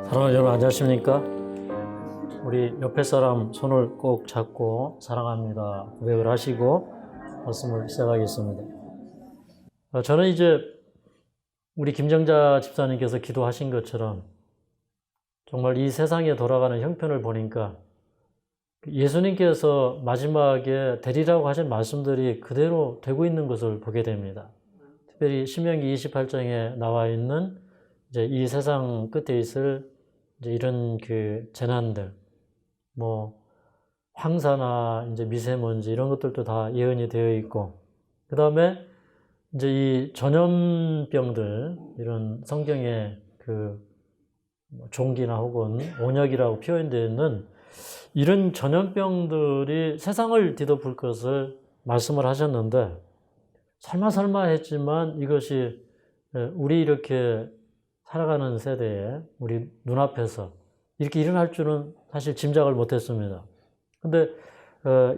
사랑하는 여러분 안녕하십니까? 우리 옆에 사람 손을 꼭 잡고 사랑합니다 고백을 하시고 말씀을 시작하겠습니다. 저는 이제 우리 김정자 집사님께서 기도하신 것처럼 정말 이 세상에 돌아가는 형편을 보니까 예수님께서 마지막에 되리라고 하신 말씀들이 그대로 되고 있는 것을 보게 됩니다. 특별히 신명기 28장에 나와 있는 이제 이 세상 끝에 있을 이제 이런 그 재난들, 뭐 황사나 이제 미세먼지 이런 것들도 다 예언이 되어 있고, 그 다음에 이제 이 전염병들, 이런 성경에 그 종기나 혹은 온역이라고 표현되어 있는 이런 전염병들이 세상을 뒤덮을 것을 말씀을 하셨는데, 설마 했지만 이것이 우리 이렇게 살아가는 세대에 우리 눈앞에서 이렇게 일어날 줄은 사실 짐작을 못했습니다. 근데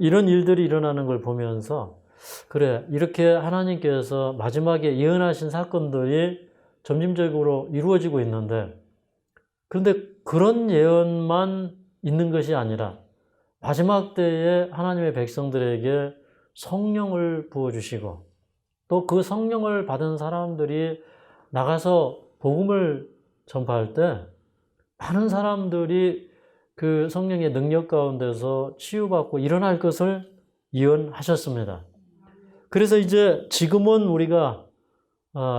이런 일들이 일어나는 걸 보면서 그래, 이렇게 하나님께서 마지막에 예언하신 사건들이 점진적으로 이루어지고 있는데, 그런데 그런 예언만 있는 것이 아니라 마지막 때에 하나님의 백성들에게 성령을 부어주시고, 또 그 성령을 받은 사람들이 나가서 복음을 전파할 때 많은 사람들이 그 성령의 능력 가운데서 치유받고 일어날 것을 예언하셨습니다. 그래서 이제 지금은 우리가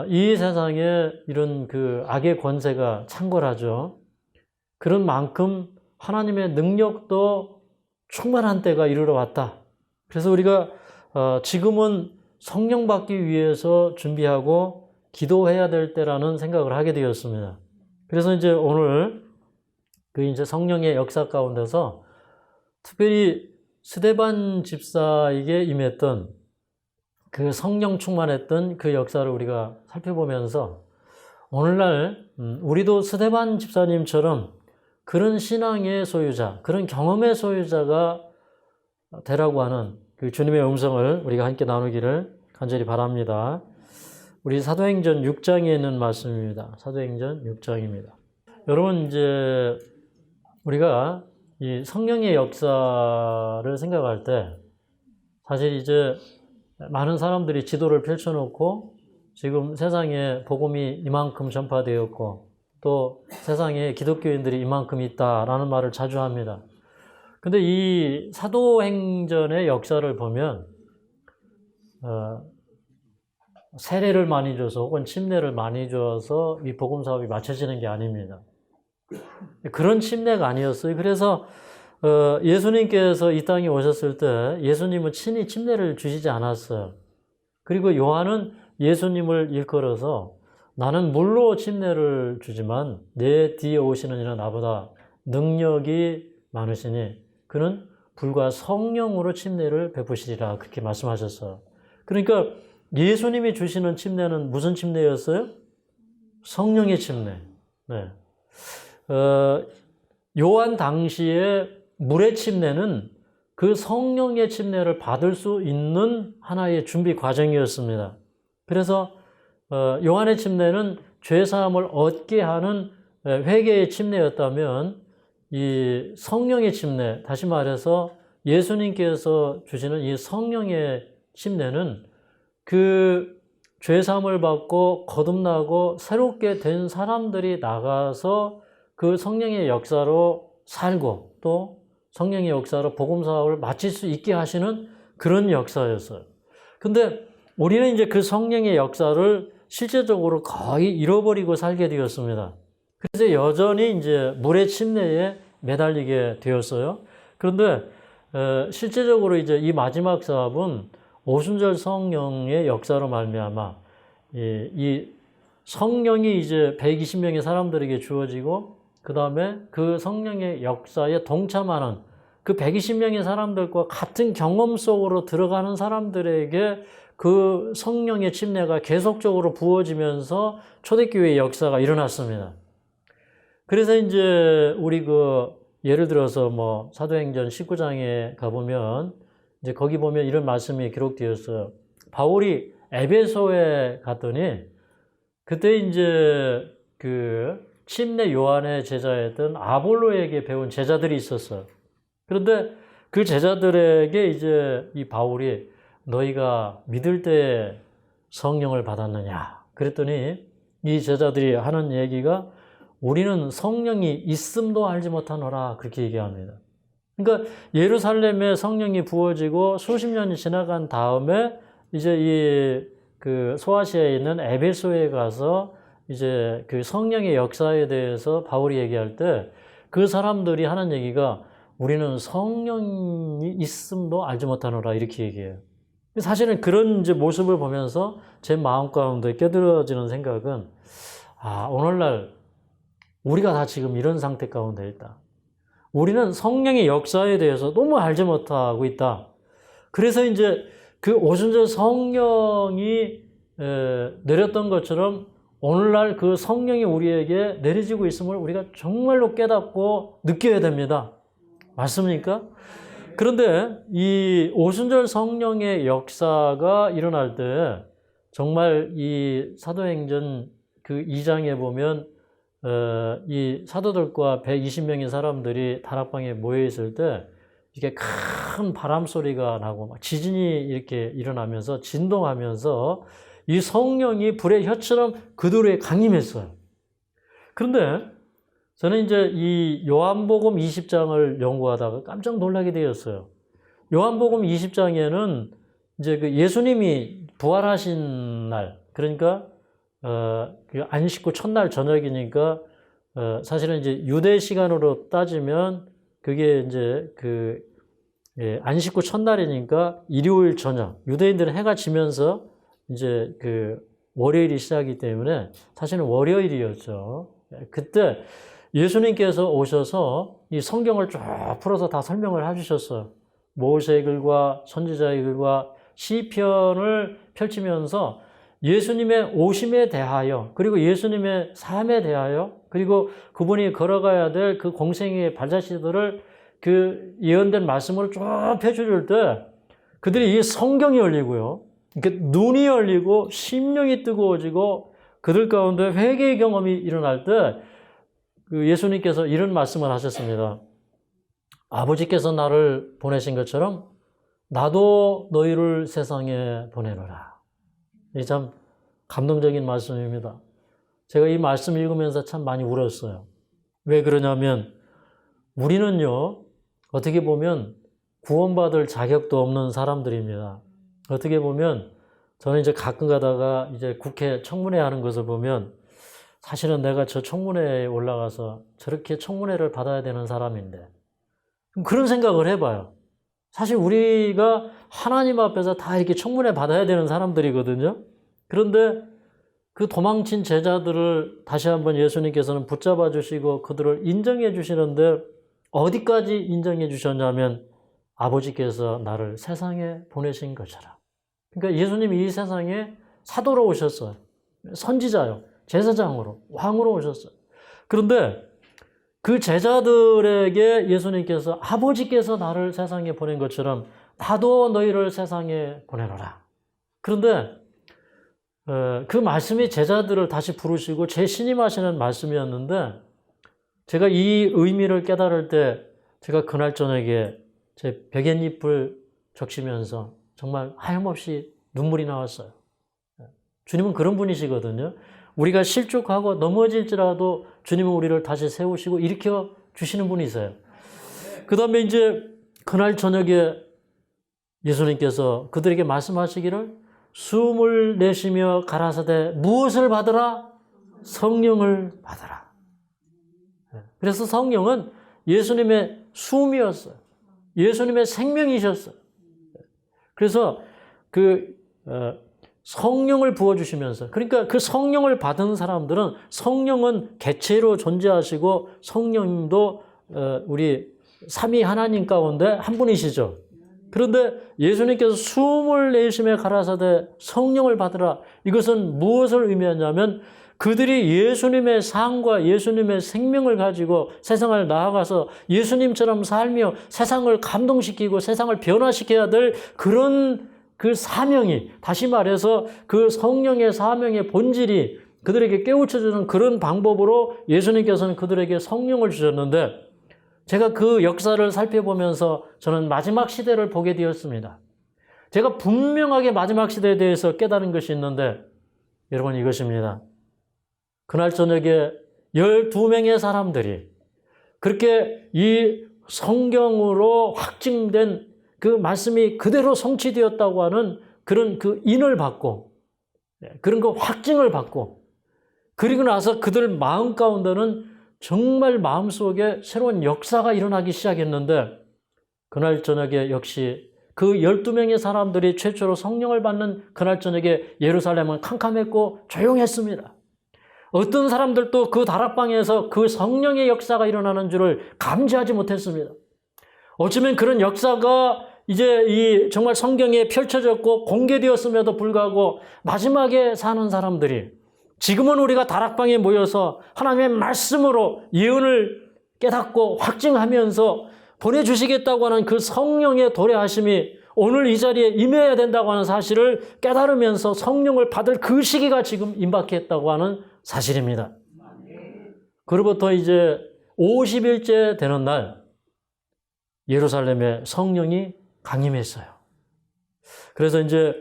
이 세상에 이런 그 악의 권세가 창궐하죠. 그런 만큼 하나님의 능력도 충만한 때가 이르러 왔다. 그래서 우리가 지금은 성령 받기 위해서 준비하고 기도해야 될 때라는 생각을 하게 되었습니다. 그래서 이제 오늘 그 이제 성령의 역사 가운데서 특별히 스데반 집사에게 임했던 그 성령 충만했던 그 역사를 우리가 살펴보면서 오늘날 우리도 스데반 집사님처럼 그런 신앙의 소유자, 그런 경험의 소유자가 되라고 하는 그 주님의 음성을 우리가 함께 나누기를 간절히 바랍니다. 우리 사도행전 6장에 있는 말씀입니다. 사도행전 6장입니다. 여러분, 이제 우리가 이 성령의 역사를 생각할 때 사실 이제 많은 사람들이 지도를 펼쳐놓고 지금 세상에 복음이 이만큼 전파되었고 또 세상에 기독교인들이 이만큼 있다라는 말을 자주 합니다. 근데 이 사도행전의 역사를 보면 세례를 많이 줘서 혹은 침례를 많이 줘서 이 복음 사업이 맞춰지는 게 아닙니다. 그런 침례가 아니었어요. 그래서 예수님께서 이 땅에 오셨을 때 예수님은 친히 침례를 주시지 않았어요. 그리고 요한은 예수님을 일컬어서 나는 물로 침례를 주지만 내 뒤에 오시는 이는 나보다 능력이 많으시니 그는 불과 성령으로 침례를 베푸시리라, 그렇게 말씀하셨어요. 그러니까 예수님이 주시는 침례는 무슨 침례였어요? 성령의 침례. 네. 요한 당시에 물의 침례는 그 성령의 침례를 받을 수 있는 하나의 준비 과정이었습니다. 그래서 요한의 침례는 죄사함을 얻게 하는 회개의 침례였다면 이 성령의 침례, 다시 말해서 예수님께서 주시는 이 성령의 침례는 그 죄사함을 받고 거듭나고 새롭게 된 사람들이 나가서 그 성령의 역사로 살고 또 성령의 역사로 복음 사업을 마칠 수 있게 하시는 그런 역사였어요. 근데 우리는 이제 그 성령의 역사를 실제적으로 거의 잃어버리고 살게 되었습니다. 그래서 여전히 이제 물의 침례에 매달리게 되었어요. 그런데 실제적으로 이제 이 마지막 사업은 오순절 성령의 역사로 말미암아 이 성령이 이제 120명의 사람들에게 주어지고 그 다음에 그 성령의 역사에 동참하는 그 120명의 사람들과 같은 경험 속으로 들어가는 사람들에게 그 성령의 침례가 계속적으로 부어지면서 초대교회의 역사가 일어났습니다. 그래서 이제 우리 예를 들어서 뭐 사도행전 19장에 가보면 이제 거기 보면 이런 말씀이 기록되었어요. 바울이 에베소에 갔더니 그때 이제 침례 요한의 제자였던 아볼로에게 배운 제자들이 있었어요. 그런데 그 제자들에게 이제 이 바울이 너희가 믿을 때 성령을 받았느냐? 그랬더니 이 제자들이 하는 얘기가 우리는 성령이 있음도 알지 못하노라 그렇게 얘기합니다. 그러니까 예루살렘에 성령이 부어지고 수십 년이 지나간 다음에 이제 이 그 소아시아에 있는 에베소에 가서 이제 그 성령의 역사에 대해서 바울이 얘기할 때 그 사람들이 하는 얘기가 우리는 성령이 있음도 알지 못하노라 이렇게 얘기해요. 사실은 그런 이제 모습을 보면서 제 마음 가운데 깨달아지는 생각은 오늘날 우리가 다 지금 이런 상태 가운데 있다. 우리는 성령의 역사에 대해서 너무 알지 못하고 있다. 그래서 이제 그 오순절 성령이 내렸던 것처럼 오늘날 그 성령이 우리에게 내려지고 있음을 우리가 정말로 깨닫고 느껴야 됩니다. 맞습니까? 그런데 이 오순절 성령의 역사가 일어날 때 정말 이 사도행전 그 2장에 보면 이 사도들과 120명의 사람들이 다락방에 모여 있을 때 이게 큰 바람 소리가 나고 막 지진이 이렇게 일어나면서 진동하면서 이 성령이 불의 혀처럼 그들에게 강림했어요. 그런데 저는 이제 이 요한복음 20장을 연구하다가 깜짝 놀라게 되었어요. 요한복음 20장에는 이제 그 예수님이 부활하신 날, 그러니까 그 안식구 첫날 저녁이니까 사실은 이제 유대 시간으로 따지면 그게 이제 그 안식구 첫날이니까 일요일 저녁, 유대인들은 해가 지면서 이제 그 월요일이 시작이기 때문에 사실은 월요일이었죠. 그때 예수님께서 오셔서 이 성경을 쫙 풀어서 다 설명을 해주셨어요. 모세의 글과 선지자의 글과 시편을 펼치면서 예수님의 오심에 대하여 그리고 예수님의 삶에 대하여 그리고 그분이 걸어가야 될 그 공생의 발자취들을 그 예언된 말씀을 쭉 펴줄 때 그들이 이 성경이 열리고요. 눈이 열리고 심령이 뜨거워지고 그들 가운데 회개의 경험이 일어날 때 그 예수님께서 이런 말씀을 하셨습니다. 아버지께서 나를 보내신 것처럼 나도 너희를 세상에 보내노라. 이 참 감동적인 말씀입니다. 제가 이 말씀 읽으면서 참 많이 울었어요. 왜 그러냐면 우리는요, 어떻게 보면 구원받을 자격도 없는 사람들입니다. 어떻게 보면 저는 이제 가끔 가다가 이제 국회 청문회 하는 것을 보면 사실은 내가 저 청문회에 올라가서 저렇게 청문회를 받아야 되는 사람인데 그런 생각을 해봐요. 사실 우리가 하나님 앞에서 다 이렇게 청문회 받아야 되는 사람들이거든요. 그런데 그 도망친 제자들을 다시 한번 예수님께서는 붙잡아 주시고 그들을 인정해 주시는데 어디까지 인정해 주셨냐면 아버지께서 나를 세상에 보내신 것처럼. 그러니까 예수님이 이 세상에 사도로 오셨어요. 선지자요. 제사장으로, 왕으로 오셨어요. 그런데 그 제자들에게 예수님께서 아버지께서 나를 세상에 보낸 것처럼 나도 너희를 세상에 보내노라. 그런데 그 말씀이 제자들을 다시 부르시고 재신임하시는 말씀이었는데 제가 이 의미를 깨달을 때 제가 그날 저녁에 제 베갯잎을 적시면서 정말 하염없이 눈물이 나왔어요. 주님은 그런 분이시거든요. 우리가 실족하고 넘어질지라도 주님은 우리를 다시 세우시고 일으켜 주시는 분이세요. 그 다음에 이제 그날 저녁에 예수님께서 그들에게 말씀하시기를 숨을 내쉬며 가라사대 무엇을 받으라? 성령을 받으라. 그래서 성령은 예수님의 숨이었어요. 예수님의 생명이셨어요. 그래서 그 성령을 부어주시면서 그러니까 그 성령을 받은 사람들은 성령은 개체로 존재하시고 성령도 우리 삼위 하나님 가운데 한 분이시죠. 그런데 예수님께서 숨을 내쉬며 가라사대 성령을 받으라. 이것은 무엇을 의미하냐면 그들이 예수님의 삶과 예수님의 생명을 가지고 세상을 나아가서 예수님처럼 살며 세상을 감동시키고 세상을 변화시켜야 될 그런 그 사명이, 다시 말해서 그 성령의 사명의 본질이 그들에게 깨우쳐주는 그런 방법으로 예수님께서는 그들에게 성령을 주셨는데 제가 그 역사를 살펴보면서 저는 마지막 시대를 보게 되었습니다. 제가 분명하게 마지막 시대에 대해서 깨달은 것이 있는데 여러분 이것입니다. 그날 저녁에 12명의 사람들이 그렇게 이 성경으로 확증된 그 말씀이 그대로 성취되었다고 하는 그런 그 인을 받고 그런 그 확증을 받고 그리고 나서 그들 마음 가운데는 정말 마음속에 새로운 역사가 일어나기 시작했는데 그날 저녁에 역시 그 12명의 사람들이 최초로 성령을 받는 그날 저녁에 예루살렘은 캄캄했고 조용했습니다. 어떤 사람들도 그 다락방에서 그 성령의 역사가 일어나는 줄을 감지하지 못했습니다. 어쩌면 그런 역사가 이제 이 정말 성경에 펼쳐졌고 공개되었음에도 불구하고 마지막에 사는 사람들이 지금은 우리가 다락방에 모여서 하나님의 말씀으로 예언을 깨닫고 확증하면서 보내주시겠다고 하는 그 성령의 도래하심이 오늘 이 자리에 임해야 된다고 하는 사실을 깨달으면서 성령을 받을 그 시기가 지금 임박했다고 하는 사실입니다. 그로부터 이제 50일째 되는 날 예루살렘에 성령이 강림했어요. 그래서 이제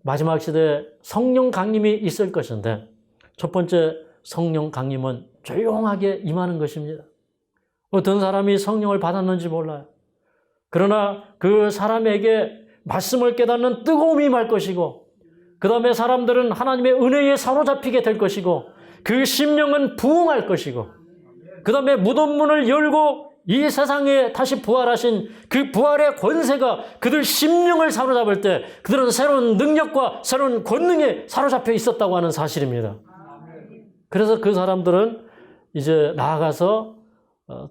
마지막 시대에 성령 강림이 있을 것인데 첫 번째 성령 강림은 조용하게 임하는 것입니다. 어떤 사람이 성령을 받았는지 몰라요. 그러나 그 사람에게 말씀을 깨닫는 뜨거움이 임할 것이고 그 다음에 사람들은 하나님의 은혜에 사로잡히게 될 것이고 그 심령은 부흥할 것이고 그 다음에 무덤 문을 열고 이 세상에 다시 부활하신 그 부활의 권세가 그들 심령을 사로잡을 때 그들은 새로운 능력과 새로운 권능에 사로잡혀 있었다고 하는 사실입니다. 그래서 그 사람들은 이제 나아가서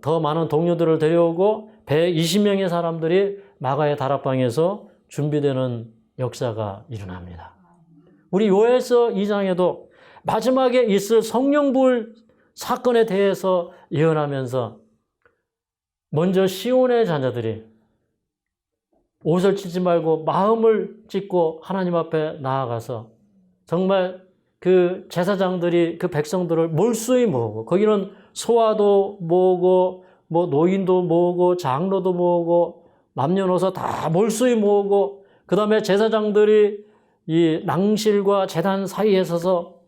더 많은 동료들을 데려오고 120명의 사람들이 마가의 다락방에서 준비되는 역사가 일어납니다. 우리 요엘서 2장에도 마지막에 있을 성령 부을 사건에 대해서 예언하면서 먼저 시온의 자녀들이 옷을 찢지 말고 마음을 찢고 하나님 앞에 나아가서 정말 그 제사장들이 그 백성들을 몰수히 모으고 거기는 소아도 모으고 뭐 노인도 모으고 장로도 모으고 남녀노소 다 몰수히 모으고 그 다음에 제사장들이 이 낭실과 제단 사이에 서서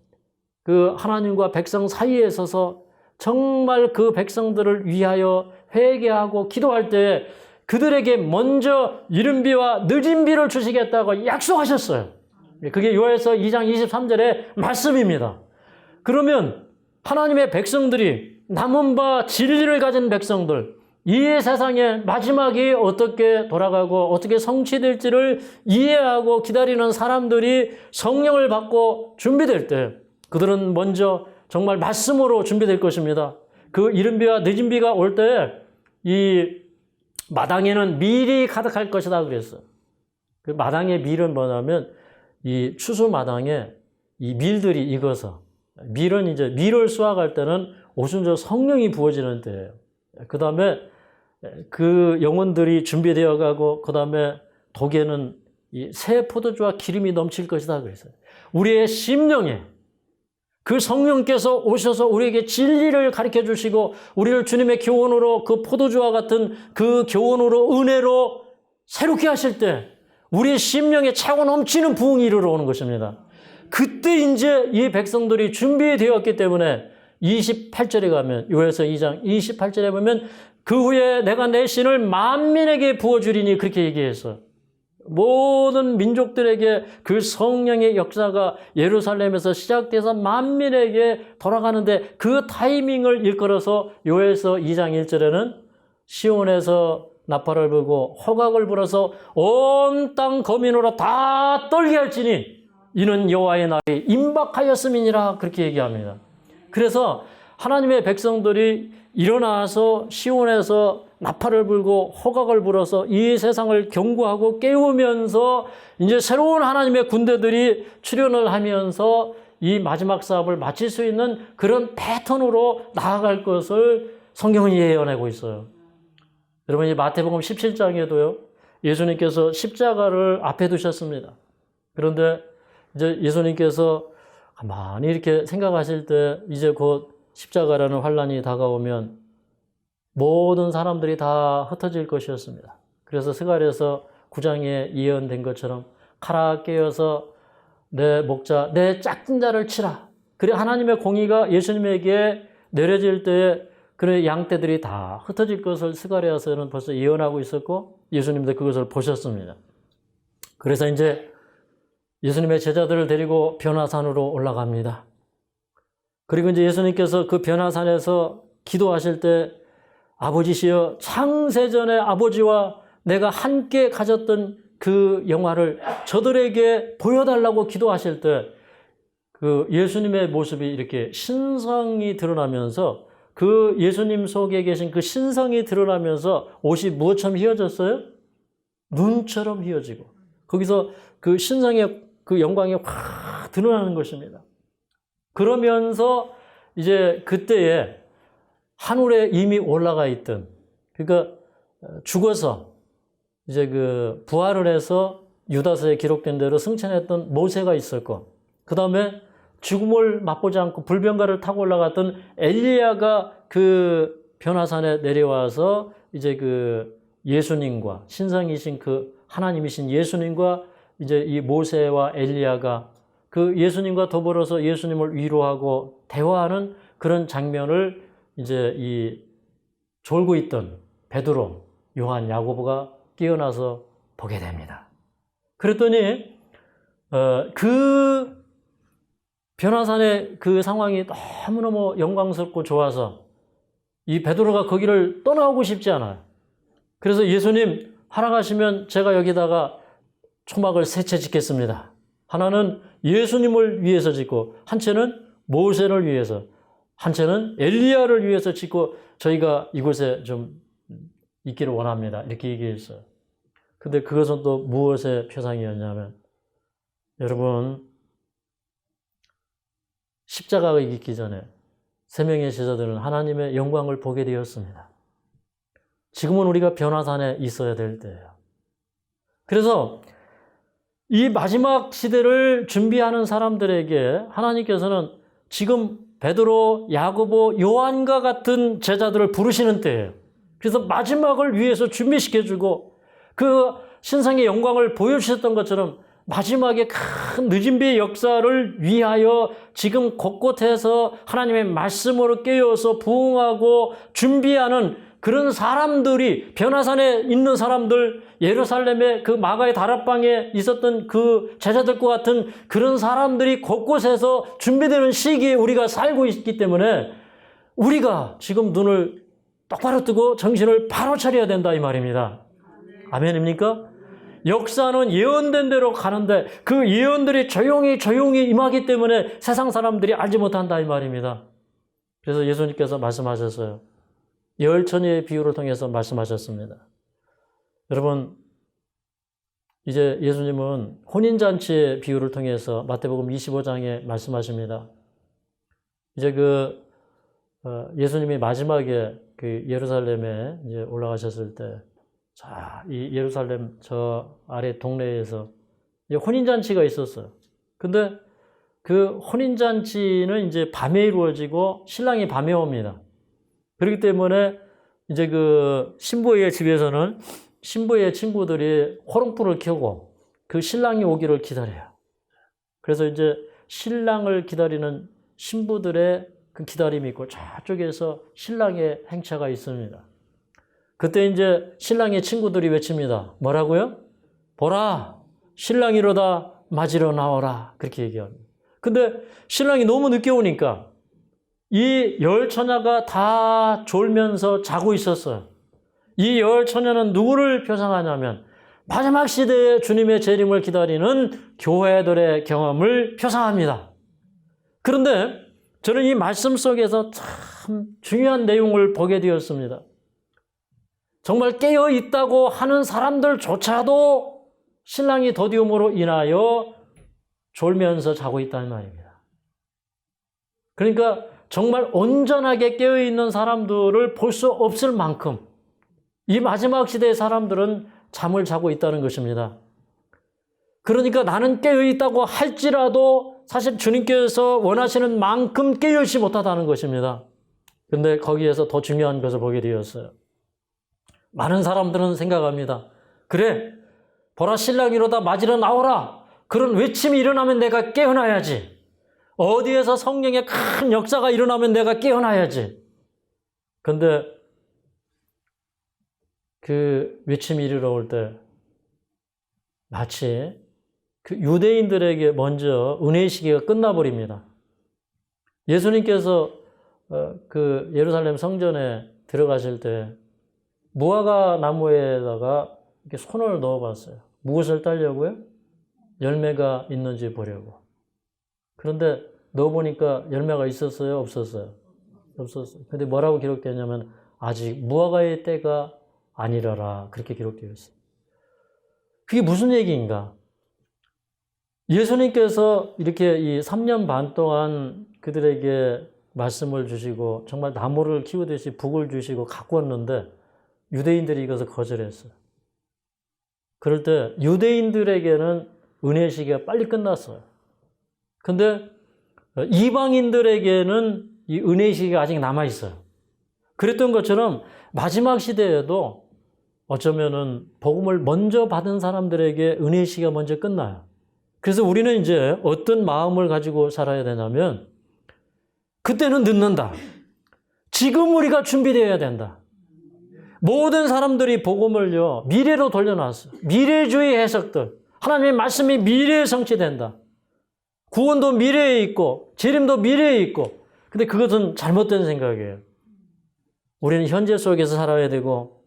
그 하나님과 백성 사이에 서서 정말 그 백성들을 위하여 회개하고 기도할 때 그들에게 먼저 이른 비와 늦은 비를 주시겠다고 약속하셨어요. 그게 요엘서 2장 23절의 말씀입니다. 그러면 하나님의 백성들이 남은 바 진리를 가진 백성들, 이 세상의 마지막이 어떻게 돌아가고 어떻게 성취될지를 이해하고 기다리는 사람들이 성령을 받고 준비될 때 그들은 먼저 정말 말씀으로 준비될 것입니다. 그 이른 비와 늦은 비가 올 때 이 마당에는 밀이 가득할 것이다 그랬어요. 그 마당의 밀은 뭐냐면 이 추수 마당에 이 밀들이 익어서 밀은 이제 밀을 수확할 때는 오순절 성령이 부어지는 때예요. 그 다음에 그 영혼들이 준비되어 가고 그 다음에 독에는 이 새 포도주와 기름이 넘칠 것이다 그랬어요. 우리의 심령에 그 성령께서 오셔서 우리에게 진리를 가르쳐 주시고 우리를 주님의 교훈으로 그 포도주와 같은 그 교훈으로 은혜로 새롭게 하실 때 우리의 심령에 차고 넘치는 부흥이 이르러 오는 것입니다. 그때 이제 이 백성들이 준비되었기 때문에 28절에 가면 요엘서 2장 28절에 보면 그 후에 내가 내 신을 만민에게 부어주리니 그렇게 얘기해서 모든 민족들에게 그 성령의 역사가 예루살렘에서 시작돼서 만민에게 돌아가는데 그 타이밍을 일컬어서 요엘서 2장 1절에는 시온에서 나팔을 불고 호각을 불어서 온 땅 거민으로 다 떨게 할지니 이는 여호와의 날이 임박하였음이니라 그렇게 얘기합니다. 그래서 하나님의 백성들이 일어나서 시온에서 나팔을 불고 호각을 불어서 이 세상을 경고하고 깨우면서 이제 새로운 하나님의 군대들이 출현을 하면서 이 마지막 사업을 마칠 수 있는 그런 패턴으로 나아갈 것을 성경은 예언하고 있어요. 여러분 이 마태복음 17장에도요. 예수님께서 십자가를 앞에 두셨습니다. 그런데 이제 예수님께서 가만히 이렇게 생각하실 때 이제 곧 십자가라는 환란이 다가오면 모든 사람들이 다 흩어질 것이었습니다. 그래서 스가랴서 9장에 예언된 것처럼 칼아 깨어서 내 목자, 내 짝진 자를 치라. 그래 하나님의 공의가 예수님에게 내려질 때에 그래 양떼들이 다 흩어질 것을 스가랴서는 벌써 예언하고 있었고 예수님도 그것을 보셨습니다. 그래서 이제 예수님의 제자들을 데리고 변화산으로 올라갑니다. 그리고 이제 예수님께서 그 변화산에서 기도하실 때 아버지시여 창세전에 아버지와 내가 함께 가졌던 그 영화를 저들에게 보여달라고 기도하실 때 그 예수님의 모습이 이렇게 신성이 드러나면서 그 예수님 속에 계신 그 신성이 드러나면서 옷이 무엇처럼 휘어졌어요? 눈처럼 휘어지고 거기서 그 신성의 그 영광이 확 드러나는 것입니다. 그러면서 이제 그때에 하늘에 이미 올라가 있던 그러니까 죽어서 이제 그 부활을 해서 유다서에 기록된 대로 승천했던 모세가 있었고 그 다음에 죽음을 맛보지 않고 불변가를 타고 올라갔던 엘리야가 그 변화산에 내려와서 이제 그 예수님과 신성이신 그 하나님이신 예수님과 이제 이 모세와 엘리야가 그 예수님과 더불어서 예수님을 위로하고 대화하는 그런 장면을 이제 이 졸고 있던 베드로, 요한, 야고보가 깨어나서 보게 됩니다. 그랬더니 그 변화산의 그 상황이 너무너무 영광스럽고 좋아서 이 베드로가 거기를 떠나오고 싶지 않아요. 그래서 예수님 허락하시면 제가 여기다가 초막을 세 채 짓겠습니다. 하나는 예수님을 위해서 짓고 한 채는 모세를 위해서 한 채는 엘리야를 위해서 짓고 저희가 이곳에 좀 있기를 원합니다. 이렇게 얘기했어요. 근데 그것은 또 무엇의 표상이었냐면 여러분 십자가가 있기 전에 세 명의 제자들은 하나님의 영광을 보게 되었습니다. 지금은 우리가 변화산에 있어야 될 때예요. 그래서 이 마지막 시대를 준비하는 사람들에게 하나님께서는 지금 베드로, 야고보, 요한과 같은 제자들을 부르시는 때예요. 그래서 마지막을 위해서 준비시켜주고 그 신성의 영광을 보여주셨던 것처럼 마지막에 큰 느진비의 역사를 위하여 지금 곳곳에서 하나님의 말씀으로 깨어서 부응하고 준비하는 그런 사람들이 변화산에 있는 사람들, 예루살렘의 그 마가의 다락방에 있었던 그 제자들과 같은 그런 사람들이 곳곳에서 준비되는 시기에 우리가 살고 있기 때문에 우리가 지금 눈을 똑바로 뜨고 정신을 바로 차려야 된다 이 말입니다. 아멘입니까? 역사는 예언된 대로 가는데 그 예언들이 조용히 임하기 때문에 세상 사람들이 알지 못한다 이 말입니다. 그래서 예수님께서 말씀하셨어요. 열처녀의 비유를 통해서 말씀하셨습니다. 여러분 이제 예수님은 혼인잔치의 비유를 통해서 마태복음 25장에 말씀하십니다. 이제 예수님이 마지막에 그 예루살렘에 이제 올라가셨을 때 자, 이 예루살렘 저 아래 동네에서 혼인잔치가 있었어요. 근데 그 혼인잔치는 이제 밤에 이루어지고 신랑이 밤에 옵니다. 그렇기 때문에 이제 그 신부의 집에서는 신부의 친구들이 호롱불을 켜고 그 신랑이 오기를 기다려요. 그래서 이제 신랑을 기다리는 신부들의 그 기다림이 있고 저쪽에서 신랑의 행차가 있습니다. 그때 이제 신랑의 친구들이 외칩니다. 뭐라고요? 보라, 신랑이로다 맞으러 나오라. 그렇게 얘기합니다. 근데 신랑이 너무 늦게 오니까 이 열 처녀가 다 졸면서 자고 있었어요. 이 열 처녀는 누구를 표상하냐면 마지막 시대에 주님의 재림을 기다리는 교회들의 경험을 표상합니다. 그런데 저는 이 말씀 속에서 참 중요한 내용을 보게 되었습니다. 정말 깨어 있다고 하는 사람들조차도 신랑이 더디움으로 인하여 졸면서 자고 있다는 말입니다. 그러니까 정말 온전하게 깨어 있는 사람들을 볼 수 없을 만큼 이 마지막 시대의 사람들은 잠을 자고 있다는 것입니다. 그러니까 나는 깨어 있다고 할지라도 사실 주님께서 원하시는 만큼 깨어있지 못하다는 것입니다. 근데 거기에서 더 중요한 것을 보게 되었어요. 많은 사람들은 생각합니다. 그래, 보라 신랑이 이러다 맞으러 나오라. 그런 외침이 일어나면 내가 깨어나야지. 어디에서 성령의 큰 역사가 일어나면 내가 깨어나야지. 근데 그 외침이 이르러올 때 마치 그 유대인들에게 먼저 은혜의 시기가 끝나버립니다. 예수님께서 그 예루살렘 성전에 들어가실 때 무화과 나무에다가 이렇게 손을 넣어봤어요. 무엇을 따려고요? 열매가 있는지 보려고. 그런데 넣어보니까 열매가 있었어요? 없었어요? 없었어요. 근데 뭐라고 기록되냐면 아직 무화과의 때가 아니라라 그렇게 기록되어 있어요. 그게 무슨 얘기인가? 예수님께서 이렇게 이 3년 반 동안 그들에게 말씀을 주시고 정말 나무를 키우듯이 북을 주시고 가꾸었는데 유대인들이 이것을 거절했어요. 그럴 때 유대인들에게는 은혜의 시기가 빨리 끝났어요. 근데 이방인들에게는 이 은혜의 시기가 아직 남아있어요. 그랬던 것처럼 마지막 시대에도 어쩌면은 복음을 먼저 받은 사람들에게 은혜의 시기가 먼저 끝나요. 그래서 우리는 이제 어떤 마음을 가지고 살아야 되냐면 그때는 늦는다. 지금 우리가 준비되어야 된다. 모든 사람들이 복음을요 미래로 돌려놨어요. 미래주의 해석들. 하나님의 말씀이 미래에 성취된다. 구원도 미래에 있고 재림도 미래에 있고. 근데 그것은 잘못된 생각이에요. 우리는 현재 속에서 살아야 되고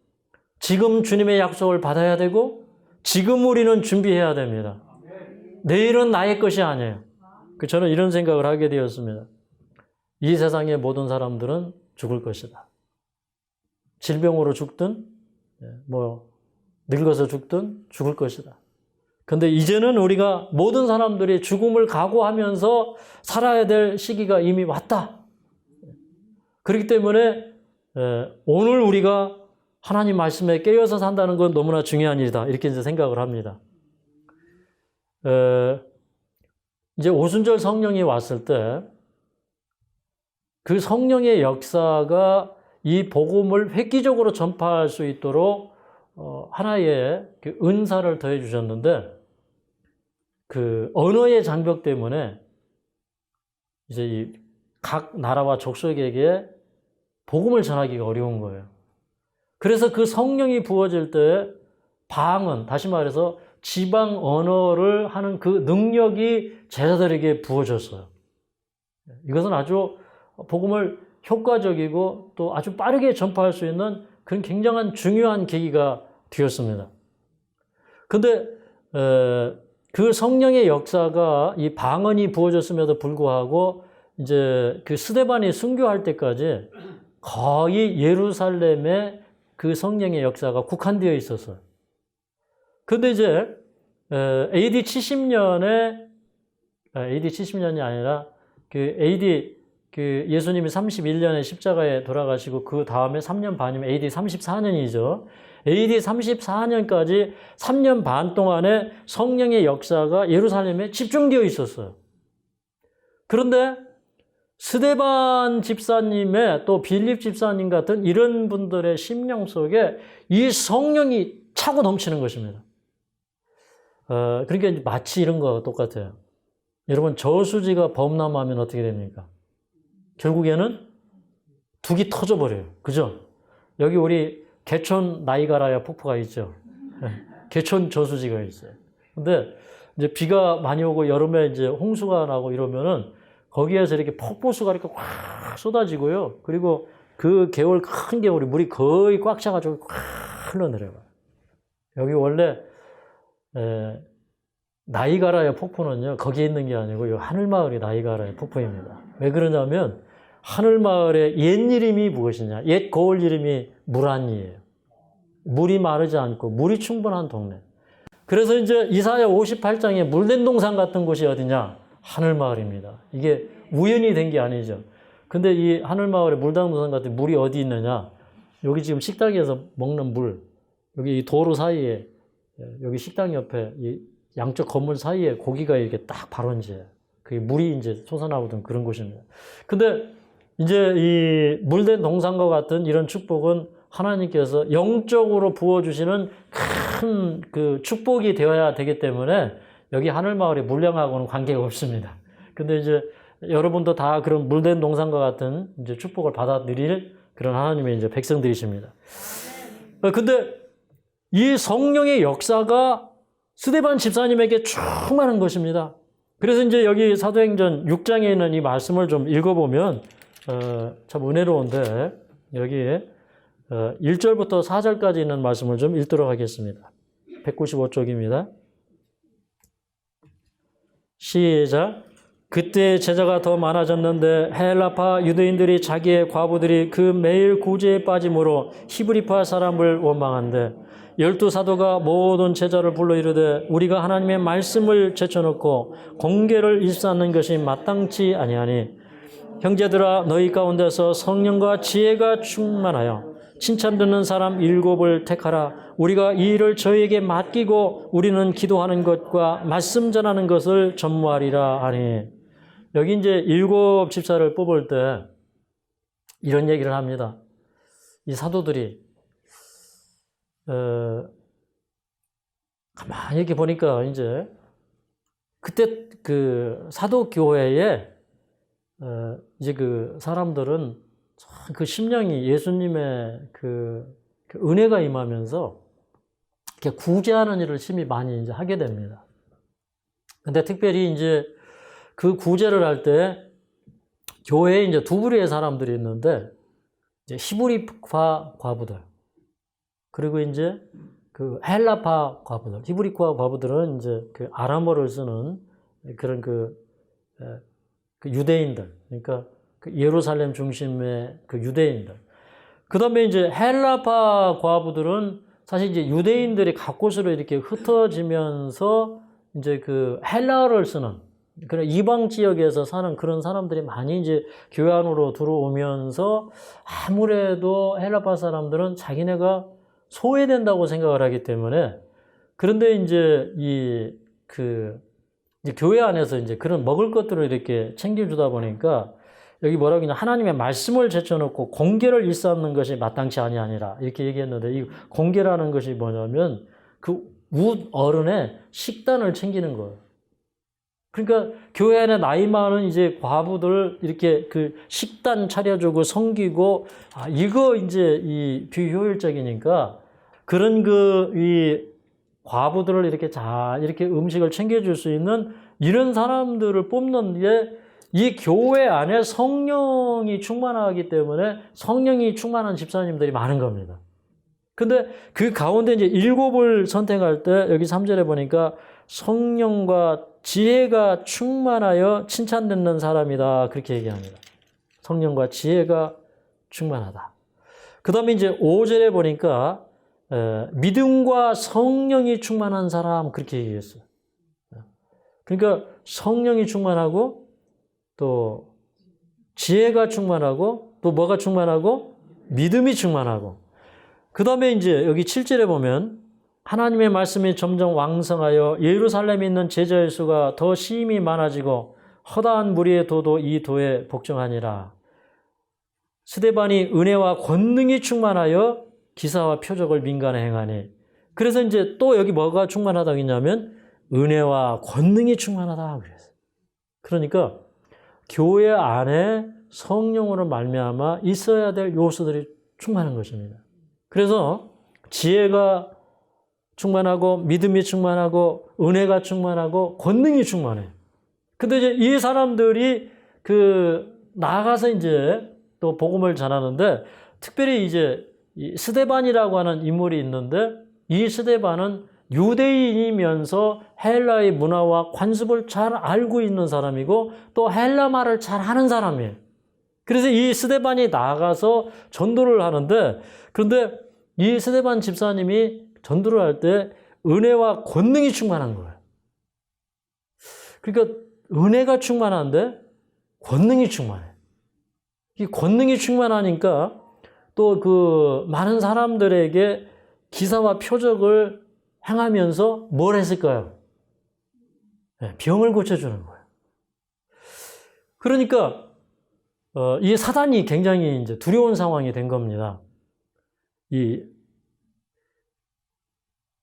지금 주님의 약속을 받아야 되고 지금 우리는 준비해야 됩니다. 내일은 나의 것이 아니에요. 저는 이런 생각을 하게 되었습니다. 이 세상의 모든 사람들은 죽을 것이다. 질병으로 죽든 늙어서 죽든 죽을 것이다. 근데 이제는 우리가 모든 사람들이 죽음을 각오하면서 살아야 될 시기가 이미 왔다. 그렇기 때문에 오늘 우리가 하나님 말씀에 깨어서 산다는 건 너무나 중요한 일이다. 이렇게 이제 생각을 합니다. 이제 오순절 성령이 왔을 때 그 성령의 역사가 이 복음을 획기적으로 전파할 수 있도록 하나의 그 은사를 더해 주셨는데 그 언어의 장벽 때문에 이제 각 나라와 족속에게 복음을 전하기가 어려운 거예요. 그래서 그 성령이 부어질 때 방언, 다시 말해서 지방 언어를 하는 그 능력이 제자들에게 부어졌어요. 이것은 아주 복음을 효과적이고 또 아주 빠르게 전파할 수 있는 그런 굉장한 중요한 계기가 되었습니다. 그런데 그 성령의 역사가 이 방언이 부어졌음에도 불구하고 이제 그 스데반이 순교할 때까지 거의 예루살렘에 그 성령의 역사가 국한되어 있었어요. 그런데 이제 AD 70년이 아니라 예수님이 31년에 십자가에 돌아가시고 그 다음에 3년 반이면 AD 34년이죠. AD 34년까지 3년 반 동안에 성령의 역사가 예루살렘에 집중되어 있었어요. 그런데 스데반 집사님의 또 빌립 집사님 같은 이런 분들의 심령 속에 이 성령이 차고 넘치는 것입니다. 그러니까 마치 이런 거 똑같아요. 여러분 저수지가 범람하면 어떻게 됩니까? 결국에는 둑이 터져버려요. 그죠? 여기 우리 개촌 나이가라야 폭포가 있죠. 개촌 저수지가 있어요. 근데 이제 비가 많이 오고 여름에 이제 홍수가 나고 이러면은 거기에서 이렇게 폭포수가 이렇게 확 쏟아지고요. 그리고 그 개울, 큰 개울이 물이 거의 꽉 차가지고 확 흘러내려가요. 여기 원래 나이가라의 폭포는요, 거기에 있는 게 아니고 이 하늘마을이 나이가라의 폭포입니다. 왜 그러냐면 하늘마을의 옛 이름이 무엇이냐? 옛 고을 이름이 무란이에요. 물이 마르지 않고 물이 충분한 동네. 그래서 이제 이사야 58장에 물된 동산 같은 곳이 어디냐? 하늘마을입니다. 이게 우연히 된 게 아니죠. 근데 이 하늘마을에 물된 동산 같은 물이 어디 있느냐? 여기 지금 식당에서 먹는 물, 여기 이 도로 사이에, 여기 식당 옆에 이 양쪽 건물 사이에 고기가 이렇게 딱 발원지예요. 그 물이 이제 솟아나오던 그런 곳입니다. 근데 이제 이 물된 동산과 같은 이런 축복은 하나님께서 영적으로 부어주시는 큰 그 축복이 되어야 되기 때문에 여기 하늘마을의 물량하고는 관계가 없습니다. 근데 이제 여러분도 다 그런 물된 동산과 같은 이제 축복을 받아들일 그런 하나님의 이제 백성들이십니다. 근데 이 성령의 역사가 스데반 집사님에게 충만한 것입니다. 그래서 이제 여기 사도행전 6장에 있는 이 말씀을 좀 읽어보면 참 은혜로운데 여기 1절부터 4절까지 있는 말씀을 좀 읽도록 하겠습니다. 195쪽입니다. 시작. 그때 제자가 더 많아졌는데 헬라파 유대인들이 자기의 과부들이 그 매일 구제에 빠짐으로 히브리파 사람을 원망한대 12 사도가 모든 제자를 불러 이르되 우리가 하나님의 말씀을 제쳐놓고 공개를 일삼는 것이 마땅치 아니하니 형제들아 너희 가운데서 성령과 지혜가 충만하여 칭찬 듣는 사람 7을 택하라. 우리가 이 일을 저희에게 맡기고 우리는 기도하는 것과 말씀 전하는 것을 전무하리라 하니 여기 이제 7 집사를 뽑을 때 이런 얘기를 합니다. 이 사도들이 가만히 이렇게 보니까 이제 그때 그 사도 교회에 이제 그 사람들은 그 심령이 예수님의 그 은혜가 임하면서 이렇게 구제하는 일을 심히 많이 이제 하게 됩니다. 근데 특별히 이제 그 구제를 할 때 교회에 이제 두 부류의 사람들이 있는데 이제 히브리파 과부들 그리고 이제 그 헬라파 과부들, 히브리파 과부들은 이제 그 아람어를 쓰는 그런 그 유대인들, 그러니까 그 예루살렘 중심의 그 유대인들. 그 다음에 이제 헬라파 과부들은 사실 이제 유대인들이 각곳으로 이렇게 흩어지면서 이제 그 헬라어를 쓰는 그런 이방 지역에서 사는 그런 사람들이 많이 이제 교회 안으로 들어오면서 아무래도 헬라파 사람들은 자기네가 소외된다고 생각을 하기 때문에 그런데 이제 이제 교회 안에서 이제 그런 먹을 것들을 이렇게 챙겨주다 보니까 여기 뭐라고 하냐 하나님의 말씀을 제쳐놓고 공개를 일삼는 것이 마땅치 아니하니라 이렇게 얘기했는데 이 공개라는 것이 뭐냐면 그 웃 어른의 식단을 챙기는 거예요. 그러니까 교회 안에 나이 많은 이제 과부들 이렇게 그 식단 차려주고 섬기고 이거 이제 이 비효율적이니까 그런 이 과부들을 이렇게 잘 이렇게 음식을 챙겨줄 수 있는 이런 사람들을 뽑는 게 이 교회 안에 성령이 충만하기 때문에 성령이 충만한 집사님들이 많은 겁니다. 근데 그 가운데 이제 7을 선택할 때 여기 3절에 보니까 성령과 지혜가 충만하여 칭찬 듣는 사람이다. 그렇게 얘기합니다. 성령과 지혜가 충만하다. 그 다음에 이제 5절에 보니까 믿음과 성령이 충만한 사람 그렇게 얘기했어요. 그러니까 성령이 충만하고 또 지혜가 충만하고 또 뭐가 충만하고 믿음이 충만하고 그 다음에 이제 여기 7절에 보면 하나님의 말씀이 점점 왕성하여 예루살렘에 있는 제자의 수가 더 심히 많아지고 허다한 무리의 도도 이 도에 복종하니라. 스데반이 은혜와 권능이 충만하여 기사와 표적을 민간에 행하니. 그래서 이제 또 여기 뭐가 충만하다고 했냐면 은혜와 권능이 충만하다 그랬어요. 그러니까 교회 안에 성령으로 말미암아 있어야 될 요소들이 충만한 것입니다. 그래서 지혜가 충만하고 믿음이 충만하고 은혜가 충만하고 권능이 충만해. 근데 이제 이 사람들이 나아가서 이제 또 복음을 전하는데 특별히 이제 이 스데반이라고 하는 인물이 있는데 이 스데반은 유대인이면서 헬라의 문화와 관습을 잘 알고 있는 사람이고 또 헬라 말을 잘 하는 사람이에요. 그래서 이 스데반이 나가서 전도를 하는데 그런데 이 스데반 집사님이 전도를 할 때 은혜와 권능이 충만한 거예요. 그러니까 은혜가 충만한데 권능이 충만해. 이 권능이 충만하니까 또 많은 사람들에게 기사와 표적을 행하면서 뭘 했을까요? 병을 고쳐주는 거예요. 그러니까 이 사단이 굉장히 이제 두려운 상황이 된 겁니다. 이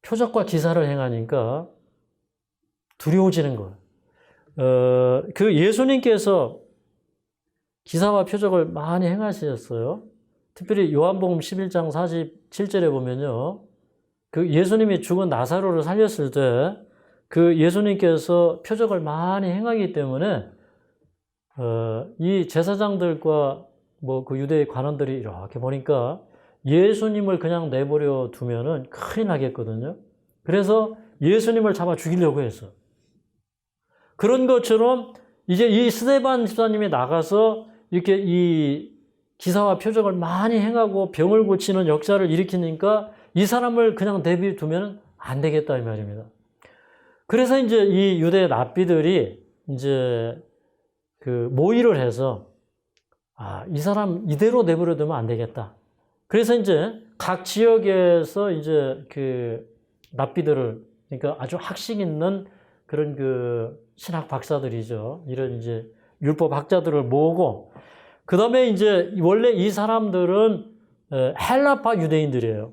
표적과 기사를 행하니까 두려워지는 거예요. 그 예수님께서 기사와 표적을 많이 행하셨어요. 특별히 요한복음 11장 47절에 보면요. 그 예수님이 죽은 나사로를 살렸을 때 그 예수님께서 표적을 많이 행하기 때문에 이 제사장들과 뭐 그 유대의 관원들이 이렇게 보니까 예수님을 그냥 내버려 두면은 큰일 나겠거든요. 그래서 예수님을 잡아 죽이려고 했어. 그런 것처럼 이제 이 스데반 집사님이 나가서 이렇게 이 기사와 표적을 많이 행하고 병을 고치는 역사를 일으키니까 이 사람을 그냥 내버려 두면 안 되겠다 이 말입니다. 그래서 이제 이 유대 랍비들이 이제 그 모의를 해서 이 사람 이대로 내버려 두면 안 되겠다. 그래서 이제 각 지역에서 이제 그 랍비들을, 그러니까 아주 학식 있는 그런 그 신학 박사들이죠. 이런 이제 율법 학자들을 모으고, 그 다음에 이제 원래 이 사람들은 헬라파 유대인들이에요.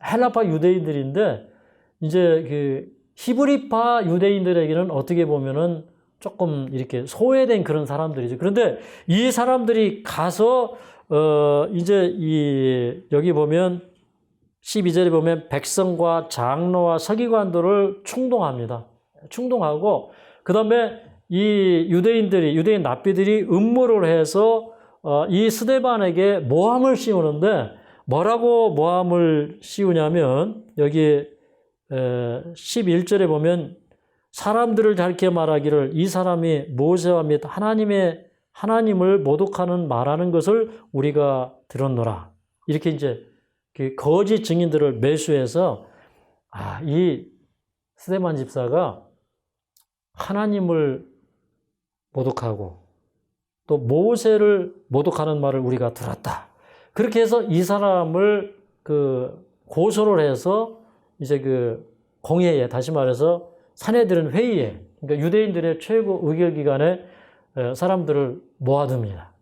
헬라파 유대인들인데 이제 그 히브리파 유대인들에게는 어떻게 보면은 조금 이렇게 소외된 그런 사람들이죠. 그런데 이 사람들이 가서 이제 여기 보면 12절에 보면 백성과 장로와 서기관들을 충동합니다. 충동하고 그 다음에 이 유대인 랍비들이 음모를 해서 이 스데반에게 모함을 씌우는데, 뭐라고 모함을 씌우냐면 여기 11절에 보면 사람들을 가리켜 말하기를 이 사람이 모세와 및 하나님을 모독하는 말하는 것을 우리가 들었노라. 이렇게 이제 그 거짓 증인들을 매수해서 이 스데반 집사가 하나님을 모독하고 또 모세를 모독하는 말을 우리가 들었다. 그렇게 해서 이 사람을 그 고소를 해서 이제 그 공회에, 다시 말해서 사내들은 회의에, 그러니까 유대인들의 최고 의결기관에 사람들을 모아둡니다.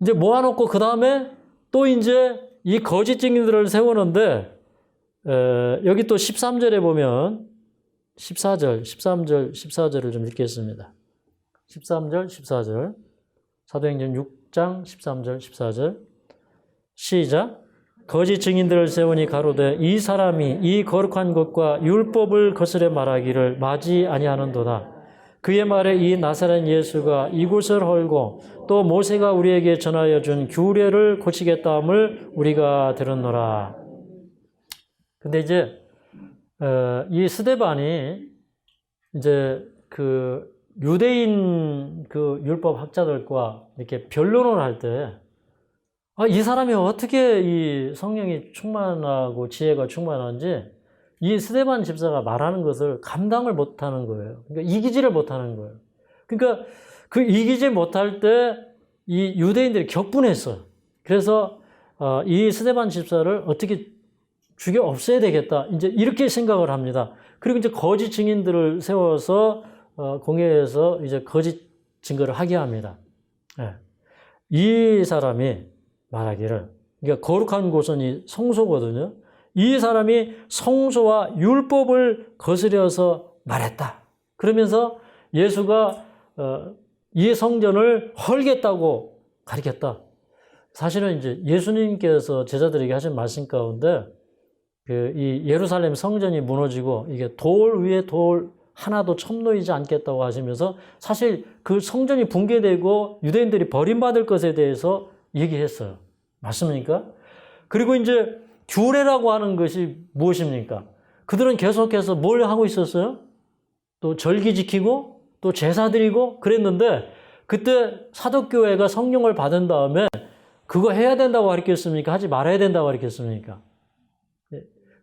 이제 모아놓고 그 다음에 또 이제 이 거짓 증인들을 세우는데 여기 또 13절에 보면 14절을 좀 읽겠습니다. 13절, 14절. 사도행전 6장 13절, 14절. 시작. 거짓 증인들을 세우니 가로되 이 사람이 이 거룩한 것과 율법을 거스려 말하기를 마지 아니하는도다. 그의 말에 이 나사렛 예수가 이곳을 헐고 또 모세가 우리에게 전하여 준 규례를 고치겠다함을 우리가 들었노라. 근데 이제 이 스데반이 이제 그 유대인 그 율법 학자들과 이렇게 변론을 할 때 이 사람이 어떻게 이 성령이 충만하고 지혜가 충만한지 이 스데반 집사가 말하는 것을 감당을 못하는 거예요. 그러니까 이기지를 못하는 거예요. 그러니까 그 이기지 못할 때 이 유대인들이 격분했어요. 그래서 이 스데반 집사를 어떻게 죽여 없애야 되겠다. 이제 이렇게 생각을 합니다. 그리고 이제 거짓 증인들을 세워서 공회에서 이제 거짓 증거를 하게 합니다. 이 사람이 말하기를, 그러니까 거룩한 곳은 이 성소거든요. 이 사람이 성소와 율법을 거스려서 말했다. 그러면서 예수가 이 성전을 헐겠다고 가르쳤다. 사실은 이제 예수님께서 제자들에게 하신 말씀 가운데 이 예루살렘 성전이 무너지고 이게 돌 위에 돌 하나도 첨놓이지 않겠다고 하시면서 사실 그 성전이 붕괴되고 유대인들이 버림받을 것에 대해서 얘기했어요. 맞습니까? 그리고 이제 규례라고 하는 것이 무엇입니까? 그들은 계속해서 뭘 하고 있었어요? 또 절기 지키고 또 제사 드리고 그랬는데, 그때 사도교회가 성령을 받은 다음에 그거 해야 된다고 가르쳤습니까? 하지 말아야 된다고 가르쳤습니까?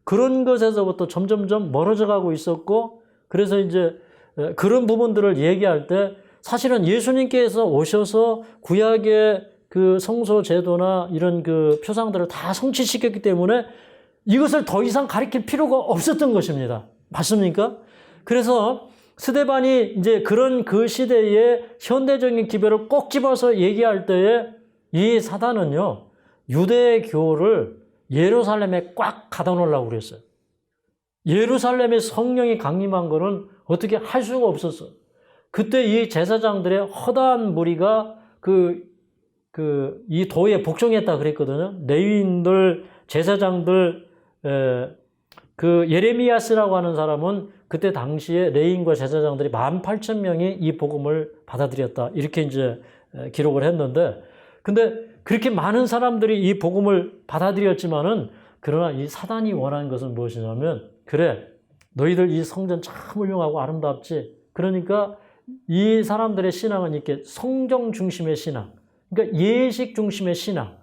그런 것에서부터 점점점 멀어져 가고 있었고, 그래서 이제 그런 부분들을 얘기할 때 사실은 예수님께서 오셔서 구약의 그 성소 제도나 이런 그 표상들을 다 성취시켰기 때문에 이것을 더 이상 가르칠 필요가 없었던 것입니다. 맞습니까? 그래서 스데반이 이제 그런 그 시대의 현대적인 기별을 꼭 집어서 얘기할 때에 이 사단은요, 유대교를 예루살렘에 꽉 가둬 놓으려고 그랬어요. 예루살렘에 성령이 강림한 거는 어떻게 할 수가 없었어. 그때 이 제사장들의 허다한 무리가 이 도에 복종했다 그랬거든요. 레위인들, 제사장들, 그 예레미야스라고 하는 사람은 그때 당시에 레위인과 제사장들이 18,000명이 이 복음을 받아들였다. 이렇게 이제 기록을 했는데, 근데 그렇게 많은 사람들이 이 복음을 받아들였지만은, 그러나 이 사단이 원하는 것은 무엇이냐면, 그래, 너희들 이 성전 참 훌륭하고 아름답지. 그러니까 이 사람들의 신앙은 이렇게 성경 중심의 신앙, 그러니까 예식 중심의 신앙,